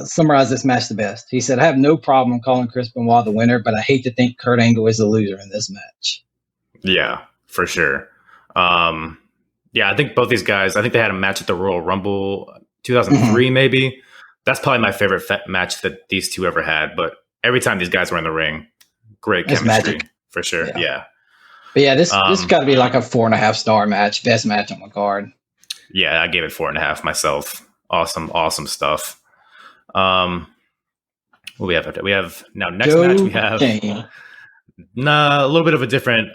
summarized this match the best. He said, "I have no problem calling Chris Benoit the winner, but I hate to think Kurt Angle is the loser in this match." Yeah, for sure. I think both these guys, I think they had a match at the Royal Rumble 2003, maybe. That's probably my favorite match that these two ever had. But every time these guys were in the ring, great chemistry, for sure. Yeah. But yeah, this got to be like a 4.5 star match, best match on the card. Yeah, I gave it 4.5 myself. Awesome stuff. What we have now. Next match we have Shane. a little bit of a different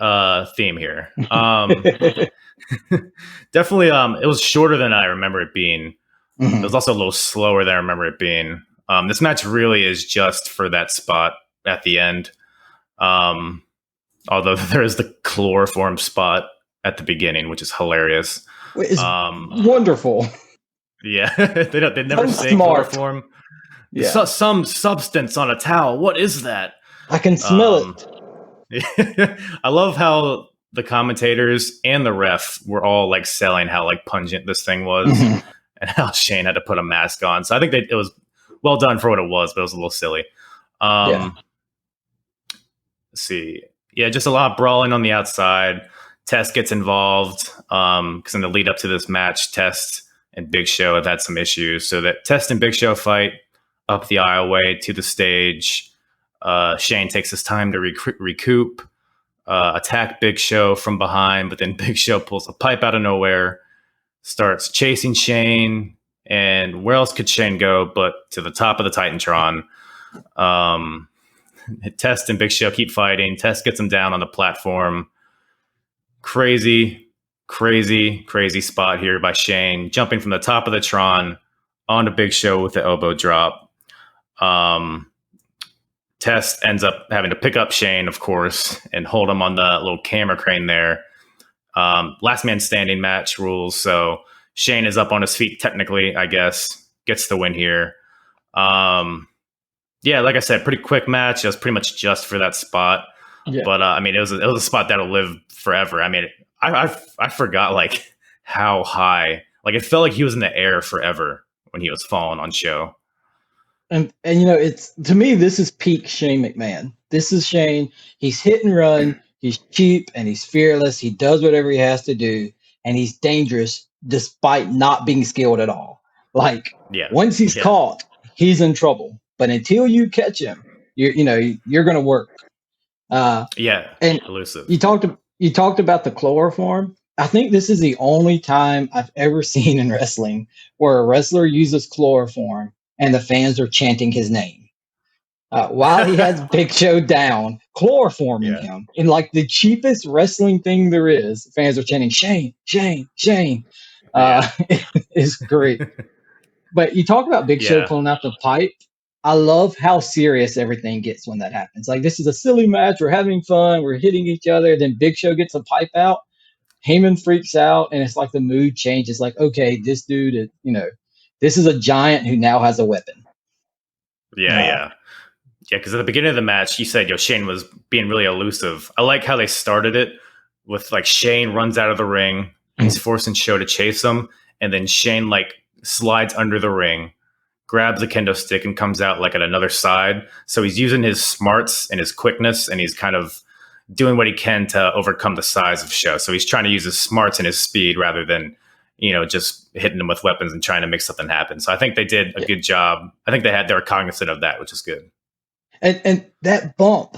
theme here. Definitely, it was shorter than I remember it being. It was also a little slower than I remember it being. This match really is just for that spot at the end. Although there is the chloroform spot at the beginning, which is hilarious. It's wonderful. Yeah, they never say smart. Chloroform. Yeah. Some substance on a towel. What is that? I can smell it. I love how the commentators and the ref were all like selling how like pungent this thing was, and how Shane had to put a mask on. So I think it was well done for what it was, but it was a little silly. Let's see. Yeah, just a lot of brawling on the outside. Test gets involved because in the lead up to this match, Test and Big Show have had some issues. So that Test and Big Show fight up the aisleway to the stage. Shane takes his time to recoup, attack Big Show from behind, but then Big Show pulls a pipe out of nowhere, starts chasing Shane, and where else could Shane go but to the top of the Titantron? Test and Big Show keep fighting. Test gets him down on the platform. Crazy spot here by Shane, jumping from the top of the Tron onto Big Show with the elbow drop. Test ends up having to pick up Shane, of course, and hold him on the little camera crane there. Last man standing match rules, so Shane is up on his feet technically, I guess, gets the win here. Yeah, like I said, pretty quick match. It was pretty much just for that spot. Yeah. But I mean, it was a spot that'll live forever. I mean, I forgot like how high, like it felt like he was in the air forever when he was falling on show. And it's, to me, this is peak Shane McMahon. This is Shane. He's hit and run. He's cheap and he's fearless. He does whatever he has to do, and he's dangerous despite not being skilled at all. Like once he's caught, he's in trouble. But until you catch him, you're going to work. And elusive. You talked about the chloroform. I think this is the only time I've ever seen in wrestling where a wrestler uses chloroform and the fans are chanting his name. While he has Big Show down, chloroforming him in like the cheapest wrestling thing there is, fans are chanting Shane, Shane, Shane. It's great. But you talk about Big Show pulling out the pipe. I love how serious everything gets when that happens. Like, this is a silly match. We're having fun. We're hitting each other. Then Big Show gets a pipe out. Heyman freaks out, and it's like the mood changes. Like, okay, this dude is, this is a giant who now has a weapon. Yeah, because at the beginning of the match, you said, Shane was being really elusive. I like how they started it with, like, Shane runs out of the ring. He's forcing Show to chase him. And then Shane, like, slides under the ring, grabs a kendo stick, and comes out, like, at another side. So he's using his smarts and his quickness, and he's kind of doing what he can to overcome the size of Show. So he's trying to use his smarts and his speed rather than, just hitting him with weapons and trying to make something happen. So I think they did a good job. I think they were cognizant of that, which is good. And that bump,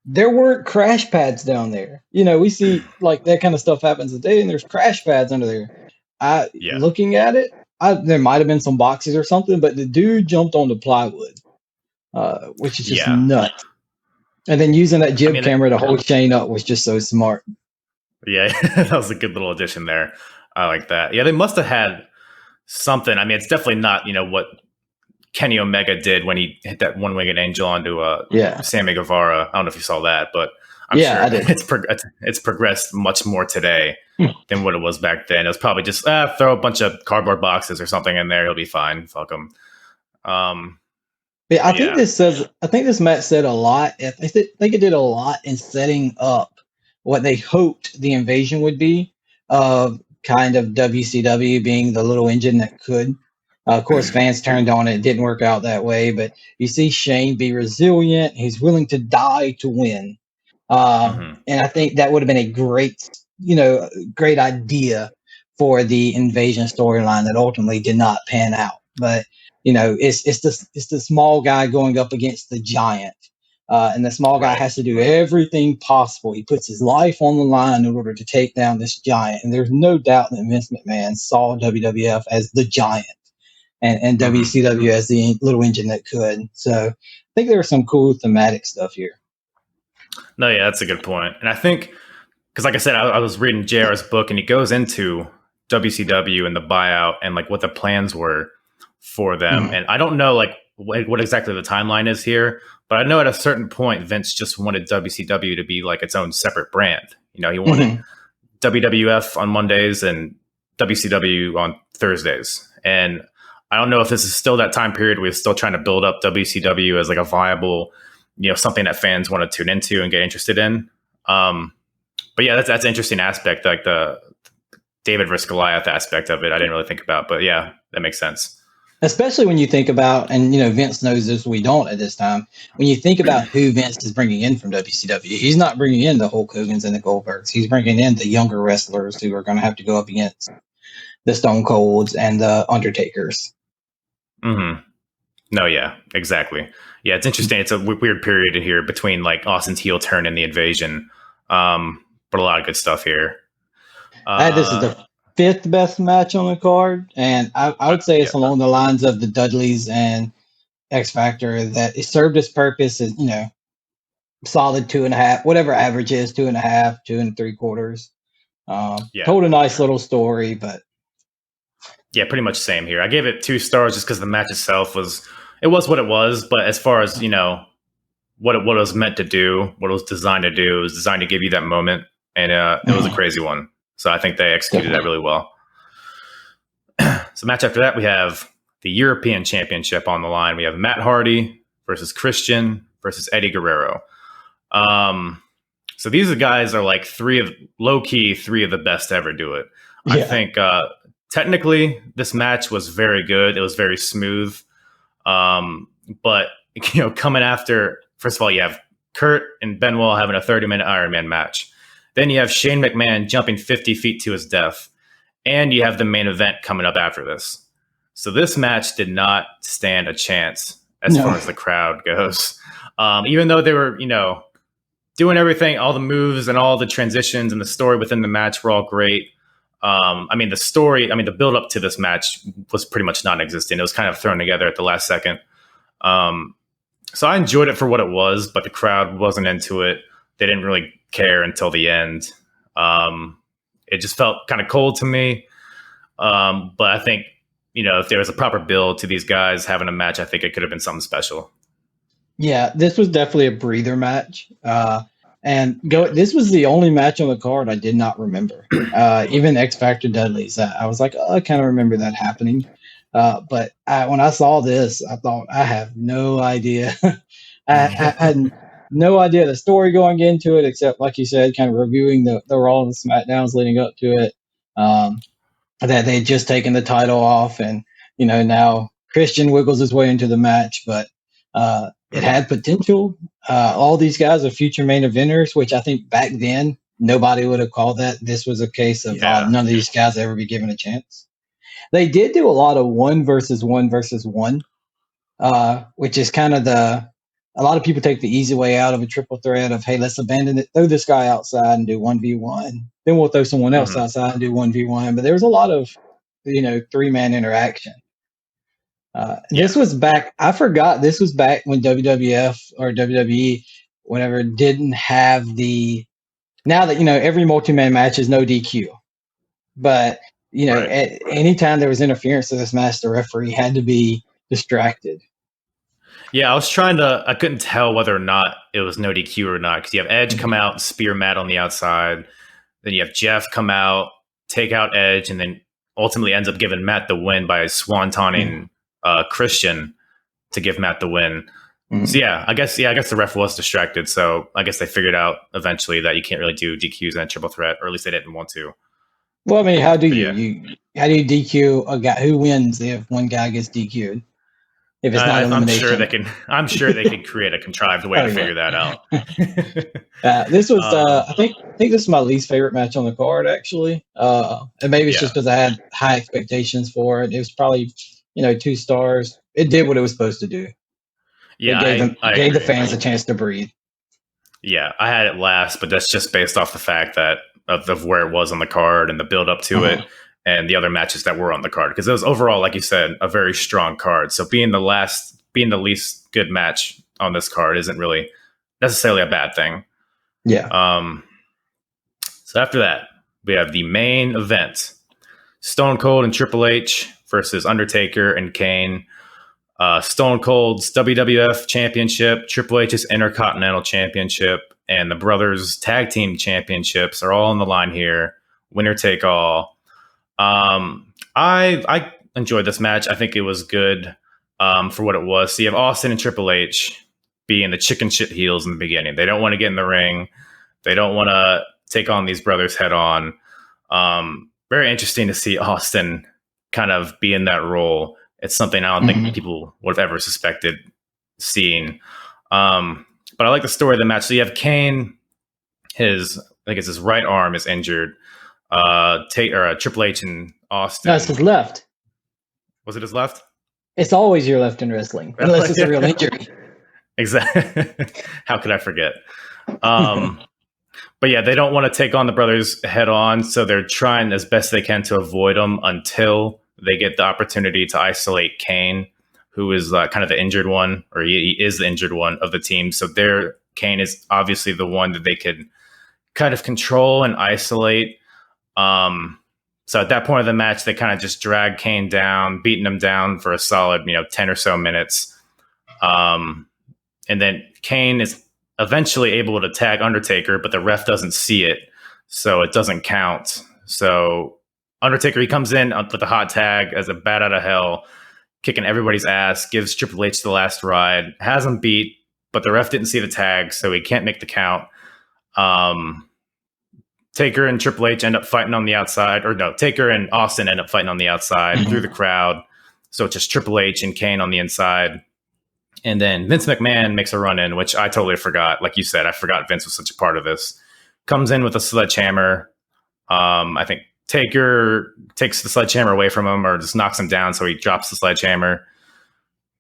there weren't crash pads down there. We see, like, that kind of stuff happens today, and there's crash pads under there. Looking at it, there might have been some boxes or something, but the dude jumped on the plywood, which is just nuts. And then using that jib camera to hold Shane up was just so smart. Yeah, that was a good little addition there. I like that. Yeah, they must have had something. I mean, it's definitely not, what Kenny Omega did when he hit that one-winged angel onto Sammy Guevara. I don't know if you saw that, but I'm sure I did. It's progressed much more today than what it was back then. It was probably just throw a bunch of cardboard boxes or something in there. He'll be fine. Fuck him. I think this match said a lot. I think it did a lot in setting up what they hoped the invasion would be, of kind of WCW being the little engine that could. Of course, fans turned on it. It didn't work out that way, but you see Shane be resilient. He's willing to die to win. And I think that would have been a great idea for the invasion storyline that ultimately did not pan out. But, it's the small guy going up against the giant. And the small guy has to do everything possible. He puts his life on the line in order to take down this giant. And there's no doubt that Vince McMahon saw WWF as the giant and WCW as the little engine that could. So I think there was some cool thematic stuff here. No, yeah, that's a good point. And I think, because like I said, I was reading JR's book, and he goes into WCW and the buyout and, like, what the plans were for them. And I don't know, like, what exactly the timeline is here, but I know at a certain point, Vince just wanted WCW to be, like, its own separate brand. He wanted WWF on Mondays and WCW on Thursdays. And I don't know if this is still that time period where we're still trying to build up WCW as, like, a viable, something that fans want to tune into and get interested in. But yeah, that's an interesting aspect, like the David versus Goliath aspect of it. I didn't really think about, but yeah, that makes sense. Especially when you think about, and Vince knows this, we don't at this time. When you think about who Vince is bringing in from WCW, he's not bringing in the Hulk Hogans and the Goldbergs. He's bringing in the younger wrestlers who are going to have to go up against the Stone Colds and the Undertakers. No, yeah, exactly. Yeah, it's interesting. It's a weird period here between, like, Austin's heel turn and the invasion, but a lot of good stuff here. This is the fifth best match on the card, and I would say it's along the lines of the Dudleys and X Factor, that it served its purpose as, solid 2.5, whatever average is, 2.5, 2 3/4. Told a nice little story, but yeah, pretty much same here. I gave it 2 stars just because the match itself was what it was, but as far as, what it was meant to do, what it was designed to do, it was designed to give you that moment, and it was a crazy one. So I think they executed that really well. So match after that, we have the European Championship on the line. We have Matt Hardy versus Christian versus Eddie Guerrero. So these guys are, like, three of the best to ever do it. I think technically this match was very good. It was very smooth. But, coming after, first of all, you have Kurt and Benoit having a 30-minute Iron Man match. Then you have Shane McMahon jumping 50 feet to his death. And you have the main event coming up after this. So this match did not stand a chance as far as the crowd goes. Even though they were, doing everything, all the moves and all the transitions and the story within the match were all great. The build up to this match was pretty much non-existent. It was kind of thrown together at the last second. So I enjoyed it for what it was, but the crowd wasn't into it. They didn't really care until the end. It just felt kind of cold to me. But I think if there was a proper build to these guys having a match, I think it could have been something special. Yeah, this was definitely a breather match. This was the only match on the card I did not remember. Even X Factor Dudley's, I was like, I kind of remember that happening. But when I saw this, I thought, I have no idea. I had no idea the story going into it, except, like you said, kind of reviewing the Raw and the SmackDowns leading up to it. That they had just taken the title off, and now Christian wiggles his way into the match, but it had potential. All these guys are future main eventers, which I think back then nobody would have called that. This was a case of none of these guys ever be given a chance. They did do a lot of 1-versus-1, which is kind of a lot of people take the easy way out of a triple threat of, hey, let's abandon it, throw this guy outside and do 1v1. Then we'll throw someone else outside and do 1v1. But there was a lot of, 3-man interaction. This was back, I forgot, this was back when WWF or WWE, whatever, didn't have now that, every multi-man match is no DQ. But, at any time there was interference of this match, the referee had to be distracted. Yeah, I couldn't tell whether or not it was no DQ or not, because you have Edge come out, spear Matt on the outside. Then you have Jeff come out, take out Edge, and then ultimately ends up giving Matt the win by swantoning Christian to give Matt the win. So I guess the ref was distracted. So I guess they figured out eventually that you can't really do DQs in a triple threat, or at least they didn't want to. Well, I mean, how do you DQ a guy? Who wins if one guy gets DQ'd? If it's not elimination. I'm sure they can create a contrived way to figure that out. This was, I think this is my least favorite match on the card, actually. And maybe it's just because I had high expectations for it. It was probably, 2 stars. It did what it was supposed to do. Yeah, it gave the fans a chance to breathe. Yeah, I had it last, but that's just based off the fact that of where it was on the card and the build up to it. And the other matches that were on the card, because it was overall, like you said, a very strong card. So being the least good match on this card isn't really necessarily a bad thing. Yeah. So after that, we have the main event: Stone Cold and Triple H versus Undertaker and Kane. Stone Cold's WWF Championship, Triple H's Intercontinental Championship, and the Brothers Tag Team Championships are all on the line here. Winner take all. I enjoyed this match. I think it was good for what it was. So you have Austin and Triple H being the chicken shit heels in the beginning. They don't want to get in the ring. They don't want to take on these brothers head on. Very interesting to see Austin kind of be in that role. It's something I don't think people would have ever suspected seeing. But I like the story of the match. So you have Kane, his right arm is injured. Triple H and Austin. No, it's his left. Was it his left? It's always your left in wrestling, unless it's a real injury. Exactly. How could I forget? But yeah, they don't want to take on the brothers head on, so they're trying as best they can to avoid them until they get the opportunity to isolate Kane, who is kind of the injured one, or he is the injured one of the team. So Kane is obviously the one that they could kind of control and isolate. So at that point of the match, they kind of just drag Kane down, beating him down for a solid, 10 or so minutes. And then Kane is eventually able to tag Undertaker, but the ref doesn't see it, so it doesn't count. So Undertaker, he comes in with the hot tag as a bat out of hell, kicking everybody's ass, gives Triple H the last ride, has him beat, but the ref didn't see the tag, so he can't make the count. Taker and Triple H end up fighting on the outside, Taker and Austin end up fighting on the outside through the crowd. So it's just Triple H and Kane on the inside. And then Vince McMahon makes a run in, which I totally forgot. Like you said, I forgot Vince was such a part of this. Comes in with a sledgehammer. I think Taker takes the sledgehammer away from him or just knocks him down, so he drops the sledgehammer.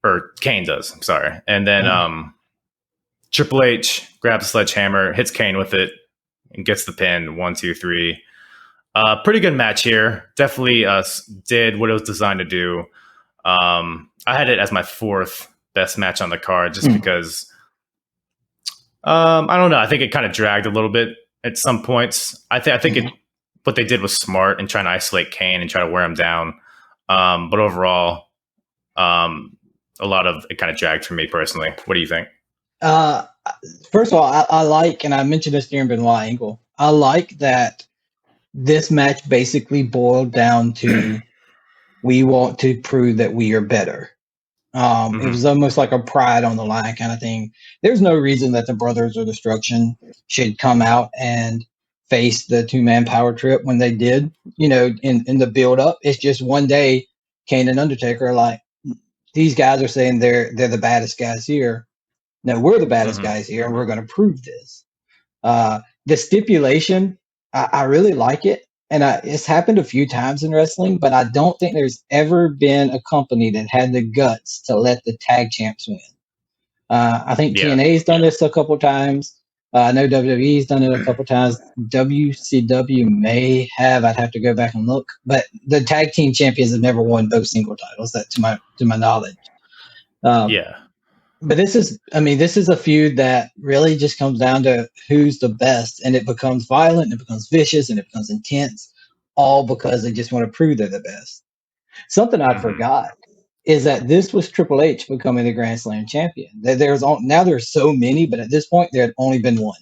Or Kane does, I'm sorry. And then Triple H grabs the sledgehammer, hits Kane with it, and gets the pin. 1, 2, 3. Pretty good match here. Definitely did what it was designed to do. I had it as my 4th best match on the card just because I don't know. I think it kind of dragged a little bit at some points. I think what they did was smart in trying to isolate Kane and try to wear him down. But overall, a lot of it kind of dragged for me personally. What do you think? First of all, I like, and I mentioned this during Benoit Angle, I like that this match basically boiled down to we want to prove that we are better. It was almost like a pride on the line kind of thing. There's no reason that the Brothers of Destruction should come out and face the two-man power trip when they did, in the build-up. It's just one day Kane and Undertaker are like, these guys are saying they're the baddest guys here. No, we're the baddest guys here, and we're going to prove this. The stipulation, I really like it. And it's happened a few times in wrestling, but I don't think there's ever been a company that had the guts to let the tag champs win. I think TNA's done this a couple times. I know WWE's done it a couple times. WCW may have. I'd have to go back and look. But the tag team champions have never won both single titles, that to my knowledge. But this is a feud that really just comes down to who's the best, and it becomes violent, and it becomes vicious, and it becomes intense, all because they just want to prove they're the best. Something I forgot is that this was Triple H becoming the Grand Slam champion. Now there's so many, but at this point there had only been one.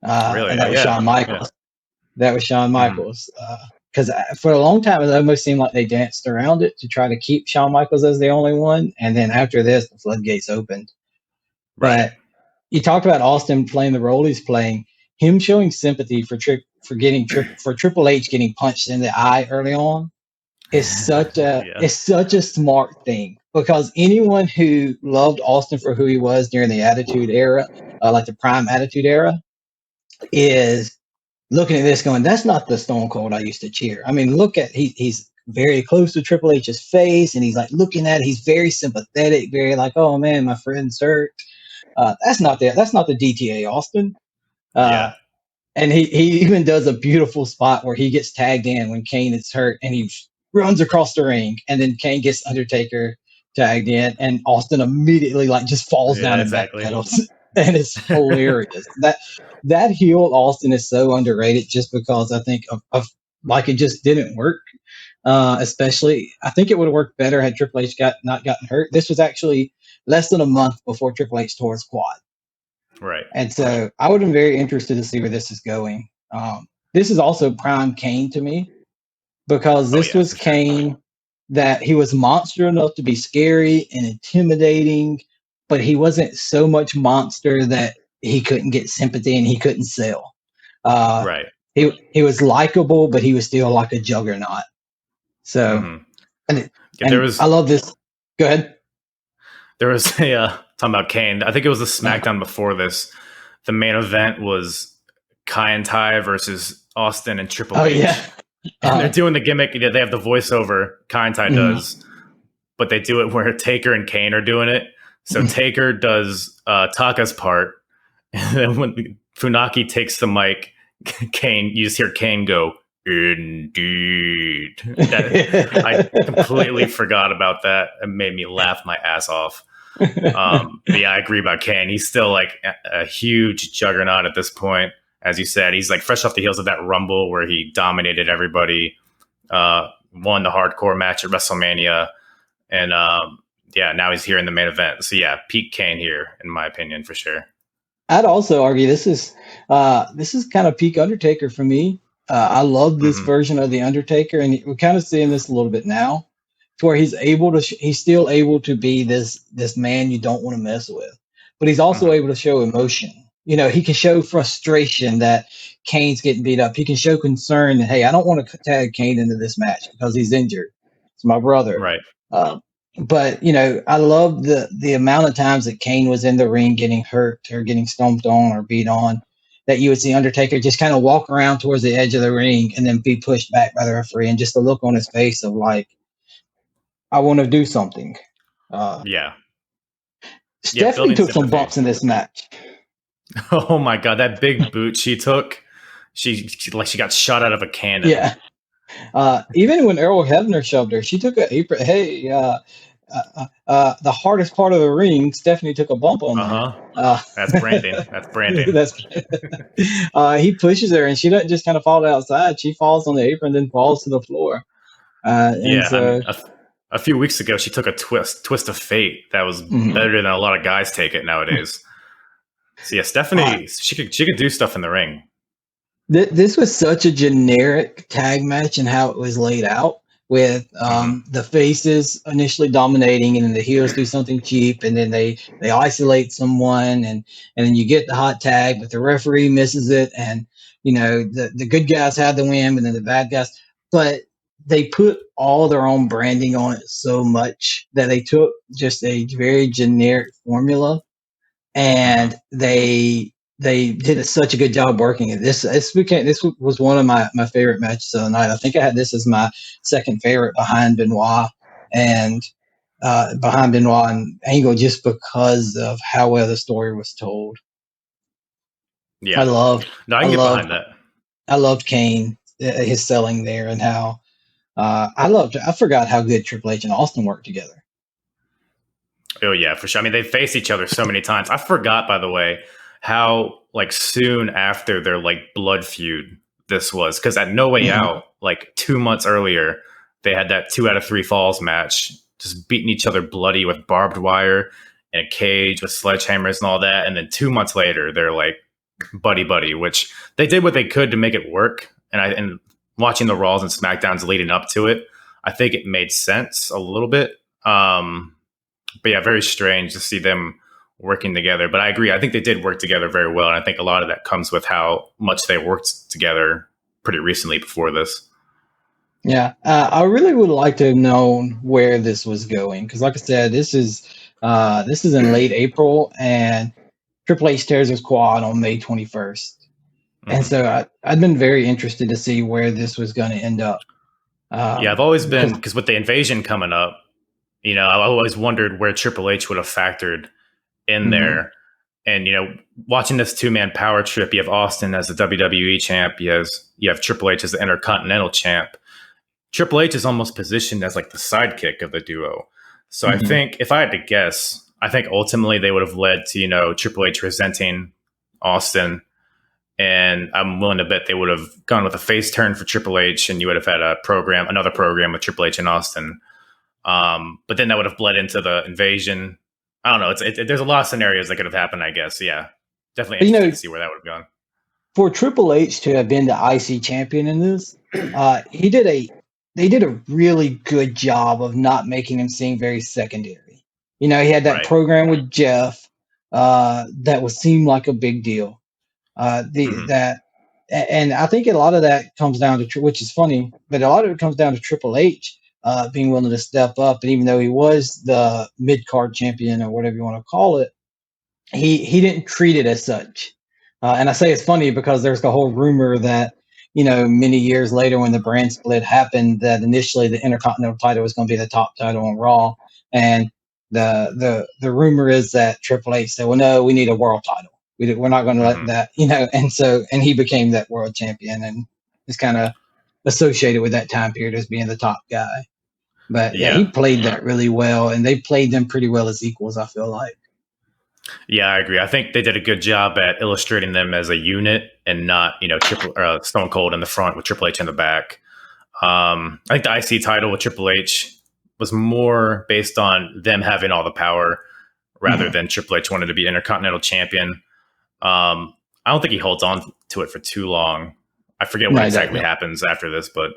Really? And that was Shawn Michaels. Yeah. That was Shawn Michaels. Because for a long time, it almost seemed like they danced around it to try to keep Shawn Michaels as the only one. And then after this, the floodgates opened. Right. But you talked about Austin playing the role he's playing. Him showing sympathy for Triple H getting punched in the eye early on is such a smart thing. Because anyone who loved Austin for who he was during the Attitude Era, like the Prime Attitude Era, is looking at this going, that's not the Stone Cold I used to cheer. I mean, look at he's very close to Triple H's face, and he's like looking at it. He's very sympathetic, very like, oh man, my friend's hurt. That's not the DTA Austin. And he even does a beautiful spot where he gets tagged in when Kane is hurt, and he runs across the ring, and then Kane gets Undertaker tagged in, and Austin immediately just falls down and backpedals. And it's hilarious. That heel Austin is so underrated just because I think of it just didn't work. Especially, I think it would have worked better had Triple H not gotten hurt. This was actually less than a month before Triple H tore his quad. Right. And so I would have been very interested to see where this is going. This is also prime Kane to me because this was Kane that he was monster enough to be scary and intimidating, but he wasn't so much monster that he couldn't get sympathy and he couldn't sell. Right. He was likable, but he was still like a juggernaut. So, I love this. Go ahead. There was a talking about Kane. I think it was the SmackDown before this. The main event was Kai and Tai versus Austin and Triple H. Yeah. And they're doing the gimmick. They have the voiceover. Kai and Tai does, but they do it where Taker and Kane are doing it. So Taker does Taka's part, and then when Funaki takes the mic, you just hear Kane go, "Indeed." I completely forgot about that. It made me laugh my ass off. But I agree about Kane. He's still like a huge juggernaut at this point. As you said, he's like fresh off the heels of that Rumble where he dominated everybody, won the hardcore match at WrestleMania, and now he's here in the main event. So peak Kane here, in my opinion, for sure. I'd also argue this is kind of peak Undertaker for me. I love this version of the Undertaker, and we're kind of seeing this a little bit now, to where he's still able to be this man you don't want to mess with, but he's also able to show emotion. He can show frustration that Kane's getting beat up. He can show concern that, hey, I don't want to tag Kane into this match because he's injured. It's my brother. Right. But I love the amount of times that Kane was in the ring getting hurt or getting stomped on or beat on, that you would see Undertaker just kind of walk around towards the edge of the ring and then be pushed back by the referee, and just the look on his face of like, I want to do something. Stephanie took some bumps in this match. Oh my God, that big boot she took, she got shot out of a cannon. Yeah. Even when Earl Hebner shoved her, she took an apron. Hey, the hardest part of the ring, Stephanie took a bump on her. That's branding. That's branding. He pushes her, and she doesn't just kind of fall outside. She falls on the apron, then falls to the floor. And I so mean, a few weeks ago, she took a twist of fate that was better than a lot of guys take it nowadays. So yeah, Stephanie, she could do stuff in the ring. This was such a generic tag match and how it was laid out, with the faces initially dominating, and then the heels do something cheap, and then they isolate someone, and then you get the hot tag, but the referee misses it, and the good guys had the win, and then the bad guys. But they put all their own branding on it so much that they took just a very generic formula, and they did such a good job working it. This was one of my favorite matches of the night. I think I had this as my second favorite behind Benoit and Angle, just because of how well the story was told. Yeah, I loved behind that. I loved Kane, his selling there, and how I forgot how good Triple H and Austin worked together. Oh yeah, for sure. I mean, they faced each other so many times. I forgot, by the way, how soon after their blood feud this was, because at No Way Out, 2 months earlier, they had that 2 out of 3 falls match, just beating each other bloody with barbed wire and a cage with sledgehammers and all that. And then 2 months later, they're buddy, which they did what they could to make it work. And watching the Raws and SmackDowns leading up to it, I think it made sense a little bit. But yeah, very strange to see them working together. But I agree. I think they did work together very well. And I think a lot of that comes with how much they worked together pretty recently before this. Yeah, I really would like to have known where this was going, because, like I said, this is in late April, and Triple H tears his quad on May 21st, and so I'd been very interested to see where this was going to end up. Yeah, I've always been, because with the invasion coming up, I always wondered where Triple H would have factored in there. And, watching this 2-man power trip, you have Austin as the WWE champ. You have Triple H as the Intercontinental champ. Triple H is almost positioned as the sidekick of the duo. So I think, if I had to guess, I think ultimately they would have led to, Triple H resenting Austin. And I'm willing to bet they would have gone with a face turn for Triple H, and you would have had another program with Triple H and Austin. But then that would have bled into the invasion. I don't know. There's a lot of scenarios that could have happened, I guess. Yeah, definitely interesting to see where that would have gone. For Triple H to have been the IC champion in this, they did a really good job of not making him seem very secondary. He had that program with Jeff that seem like a big deal. And I think a lot of that comes down to, which is funny, but a lot of it comes down to Triple H being willing to step up. And even though he was the mid-card champion, or whatever you want to call it, he didn't treat it as such. And I say it's funny because there's the whole rumor that, many years later, when the brand split happened, that initially the Intercontinental title was going to be the top title on Raw. And the rumor is that Triple H said, well, no, we need a world title. We're not going to let that, and he became that world champion, and is kind of associated with that time period as being the top guy. But yeah, he played that really well, and they played them pretty well as equals, I feel like. Yeah, I agree. I think they did a good job at illustrating them as a unit, and not, Stone Cold in the front with Triple H in the back. I think the IC title with Triple H was more based on them having all the power rather than Triple H wanted to be Intercontinental champion. I don't think he holds on to it for too long. I forget what exactly happens after this, but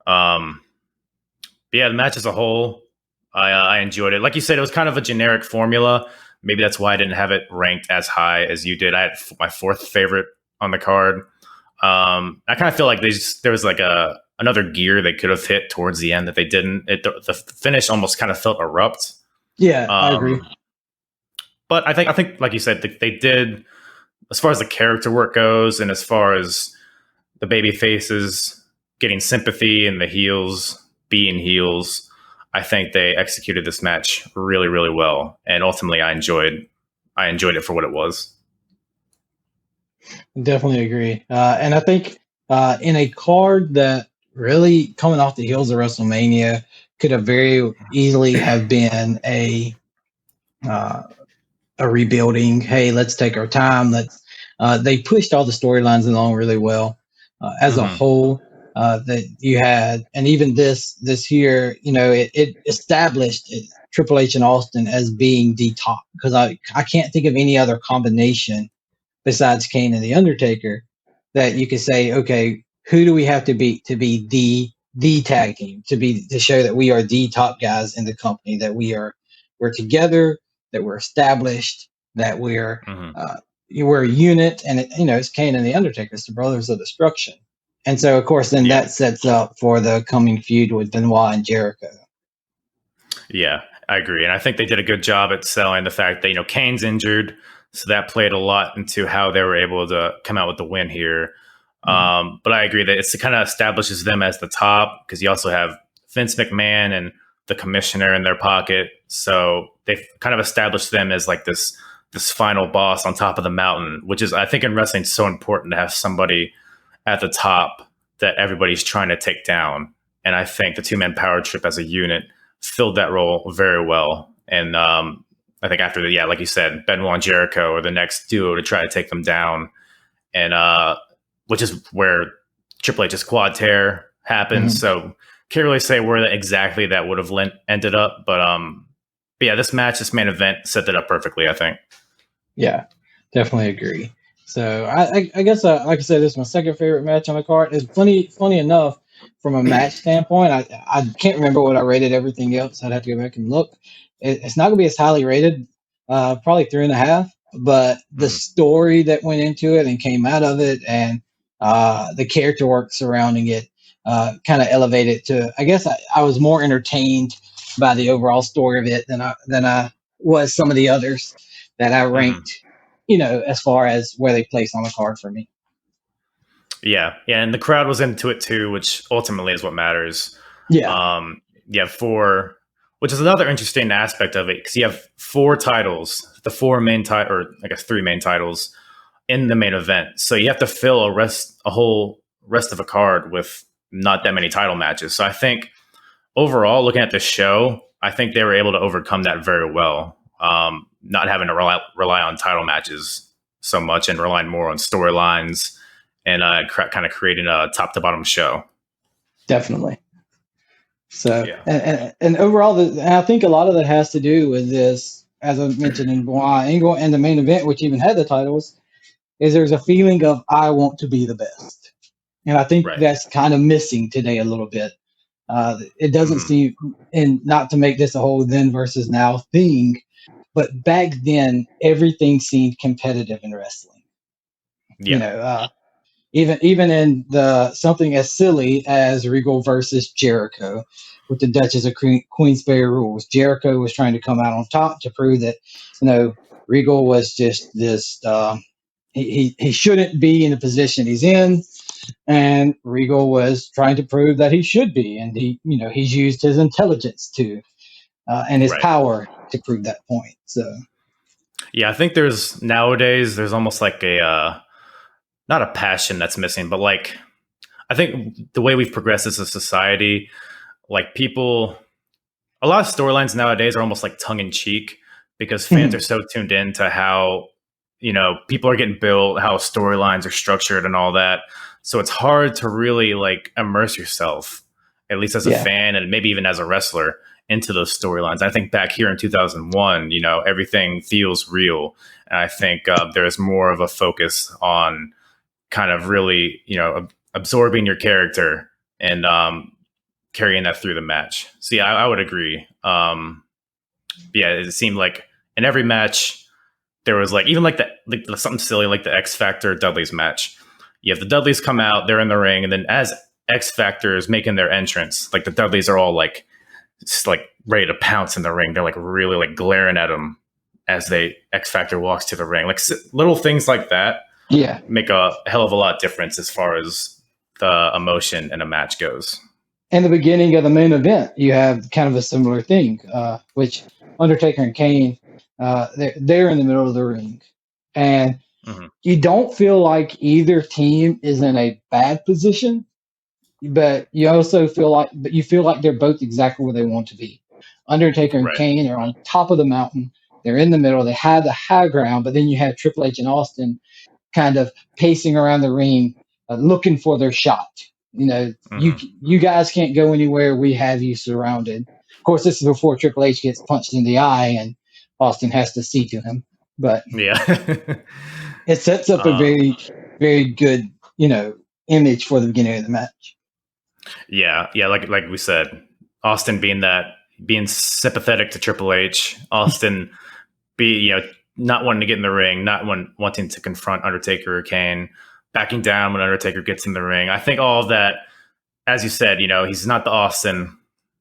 yeah, the match as a whole, I enjoyed it. Like you said, it was kind of a generic formula. Maybe that's why I didn't have it ranked as high as you did. I had my 4th favorite on the card. I kind of feel like there was another gear they could have hit towards the end that they didn't. The finish almost kind of felt abrupt. Yeah, I agree. But I think, like you said, they did, as far as the character work goes, and as far as the baby faces getting sympathy and the heels being heels, I think they executed this match really, really well. And ultimately, I enjoyed it for what it was. Definitely agree. And I think in a card that really, coming off the heels of WrestleMania, could have very easily have been a rebuilding. Hey, let's take our time. They pushed all the storylines along really well. As a whole, that you had, and even this here, it established Triple H and Austin as being the top, because I can't think of any other combination besides Kane and the Undertaker that you could say, okay, who do we have to beat to be the tag team, to show that we are the top guys in the company, that we're together, that we're established, that we're a unit, and it's Kane and the Undertaker, it's the Brothers of Destruction. And so, of course, then that sets up for the coming feud with Benoit and Jericho. Yeah, I agree. And I think they did a good job at selling the fact that, Kane's injured. So that played a lot into how they were able to come out with the win here. But I agree that it kind of establishes them as the top, because you also have Vince McMahon and the commissioner in their pocket. So they've kind of established them as like this final boss on top of the mountain, which is, I think, in wrestling, so important to have somebody at the top that everybody's trying to take down. And I think the two-man power trip as a unit filled that role very well. And I think after like you said, Benoit and Jericho are the next duo to try to take them down. And which is where Triple H's quad tear happened. So can't really say where exactly that would have ended up. But yeah, this main event set that up perfectly, I think. Yeah, definitely agree. So I guess, like I said, this is my second favorite match on the card. It's funny enough, from a match standpoint, I can't remember what I rated everything else. I'd have to go back and look. It's not going to be as highly rated, probably 3.5. But the story that went into it and came out of it, and the character work surrounding it, kind of elevated to. I guess I was more entertained by the overall story of it than I was some of the others that I ranked. As far as where they place on the card for me. Yeah, and the crowd was into it too, which ultimately is what matters. Yeah. Which is another interesting aspect of it, because you have 4 titles, the 4 main title, or I guess 3 main titles in the main event. So you have to fill a whole rest of a card with not that many title matches. So I think overall, looking at this show, I think they were able to overcome that very well. Not having to rely on title matches so much, and relying more on storylines and kind of creating a top to bottom show. Definitely. So, and overall, I think a lot of that has to do with this, as I mentioned in Benoit Angle and the main event, which even had the titles, is there's a feeling of, I want to be the best. And I think that's kind of missing today a little bit. It doesn't seem, and not to make this a whole then versus now thing, but back then, everything seemed competitive in wrestling. Yeah. Even in something as silly as Regal versus Jericho with the Duchess of Queensbury rules. Jericho was trying to come out on top to prove that, Regal was just this, he shouldn't be in the position he's in. And Regal was trying to prove that he should be. And he's used his intelligence and his power to prove that point. So, yeah, I think nowadays there's almost like not a passion that's missing, but like, I think the way we've progressed as a society, like a lot of storylines nowadays are almost like tongue in cheek, because fans are so tuned in to how, people are getting built, how storylines are structured and all that. So it's hard to really like immerse yourself, at least as a fan and maybe even as a wrestler, into those storylines. I think back here in 2001, everything feels real. And I think there's more of a focus on kind of really, absorbing your character and carrying that through the match. So yeah, I would agree. It seemed like in every match there was like, even like something silly like the X Factor Dudley's match. You have the Dudleys come out, they're in the ring, and then as X Factor is making their entrance, like the Dudleys are all like, just like ready to pounce in the ring. They're like really like glaring at him as X Factor walks to the ring. Like little things like that make a hell of a lot difference as far as the emotion in a match goes. In the beginning of the main event, you have kind of a similar thing, which Undertaker and Kane, they're in the middle of the ring. And you don't feel like either team is in a bad position, but you also feel like they're both exactly where they want to be. Undertaker and Kane are on top of the mountain. They're in the middle. They have the high ground, but then you have Triple H and Austin kind of pacing around the ring, looking for their shot. You guys can't go anywhere. We have you surrounded. Of course, this is before Triple H gets punched in the eye and Austin has to see to him. But it sets up a very, very good, image for the beginning of the match. Yeah. Like we said, Austin being sympathetic to Triple H, Austin not wanting to get in the ring, not wanting to confront Undertaker or Kane, backing down when Undertaker gets in the ring. I think all of that, as you said, he's not the Austin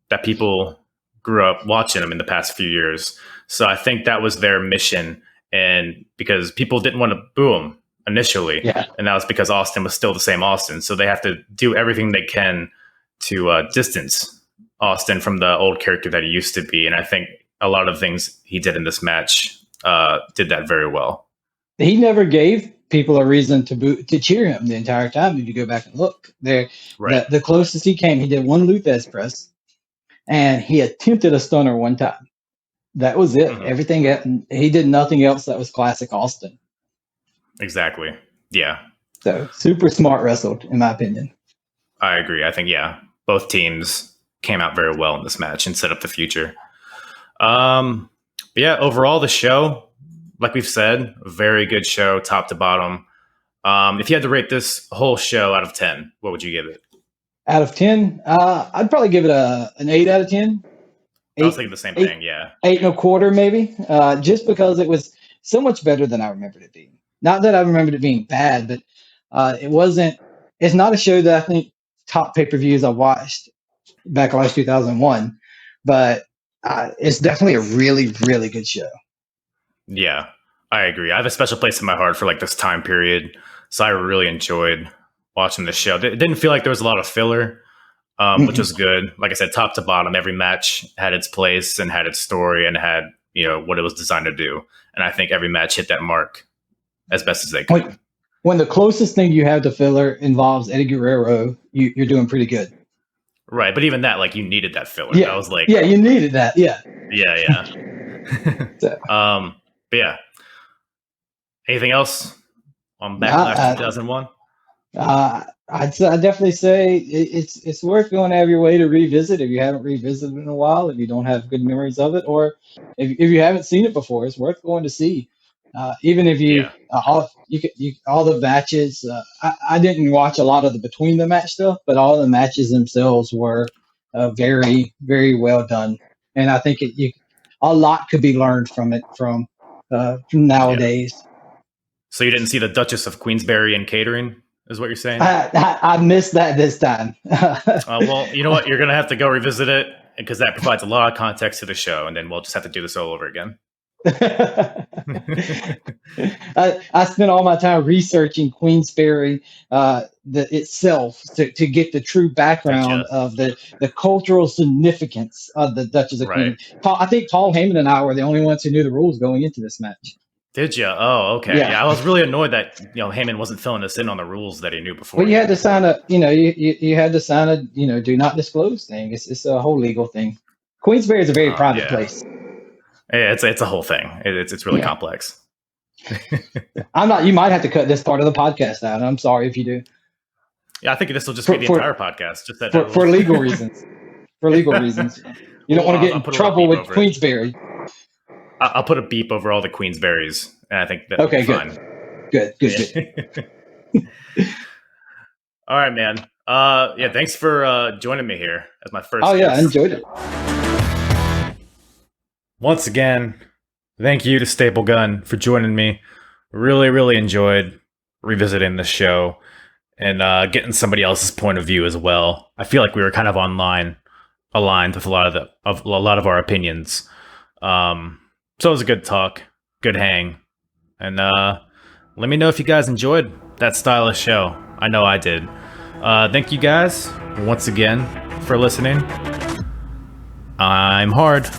that people grew up watching him in the past few years. So I think that was their mission. And because people didn't want to boo him initially. Yeah. And that was because Austin was still the same Austin. So they have to do everything they can to distance Austin from the old character that he used to be. And I think a lot of things he did in this match did that very well. He never gave people a reason to cheer him the entire time. If you go back and look there, right. The closest he came, he did one Luthez press, and he attempted a stunner one time. That was it. Mm-hmm. Everything he did nothing else that was classic Austin. Exactly. Yeah. So super smart wrestled, in my opinion. I agree. I think both teams came out very well in this match and set up the future. Overall, the show, like we've said, a very good show, top to bottom. If you had to rate this whole show out of 10, what would you give it? Out of 10, I'd probably give it an 8 out of 10. I was thinking the same thing, yeah. 8.25 maybe, just because it was so much better than I remembered it being. Not that I remembered it being bad, but it's not a show that I think top pay-per-views I watched Backlash 2001, but it's definitely a really, really good show. Yeah, I agree. I have a special place in my heart for this time period, so I really enjoyed watching this show. It didn't feel like there was a lot of filler, which was good. Like I said, top to bottom, every match had its place and had its story and had what it was designed to do. And I think every match hit that mark as best as they could. When the closest thing you have to filler involves Eddie Guerrero, you're doing pretty good. Right, but even that, you needed that filler. Yeah, that was you needed that. Yeah. Yeah. But yeah. Anything else on Backlash 2001? I'd definitely say it's worth going out of your way to revisit if you haven't revisited it in a while, if you don't have good memories of it, or if you haven't seen it before, it's worth going to see. Even if all the matches, I didn't watch a lot of the between the match stuff, but all the matches themselves were very, very well done, and I think a lot could be learned from it from nowadays. Yeah. So you didn't see the Duchess of Queensbury and catering, is what you're saying? I missed that this time. Well, you know what? You're gonna have to go revisit it because that provides a lot of context to the show, and then we'll just have to do this all over again. I spent all my time researching Queensbury itself to get the true background of the cultural significance of the Duchess of Queensbury. I think Paul Heyman and I were the only ones who knew the rules going into this match. Did you? Oh, okay. Yeah, I was really annoyed that Heyman wasn't filling us in on the rules that he knew before. Well, you had to sign a you had to sign a do not disclose thing. It's a whole legal thing. Queensbury is a very private place. Yeah, it's a whole thing. It's really complex. I'm not. You might have to cut this part of the podcast out. I'm sorry if you do. Yeah, I think this will just be the entire podcast. Just that for legal reasons. For legal reasons, you don't want to get in trouble with Queensbury. I'll put a beep over all the Queensberries, and I think that'll be fine. Good. All right, man. Thanks for joining me here as my first guest. I enjoyed it. Once again, thank you to Staple Gun for joining me. Really, really enjoyed revisiting the show and getting somebody else's point of view as well. I feel like we were kind of aligned with a lot of our opinions. So it was a good talk, good hang, and let me know if you guys enjoyed that style of show. I know I did. Thank you guys once again for listening. I'm Hard.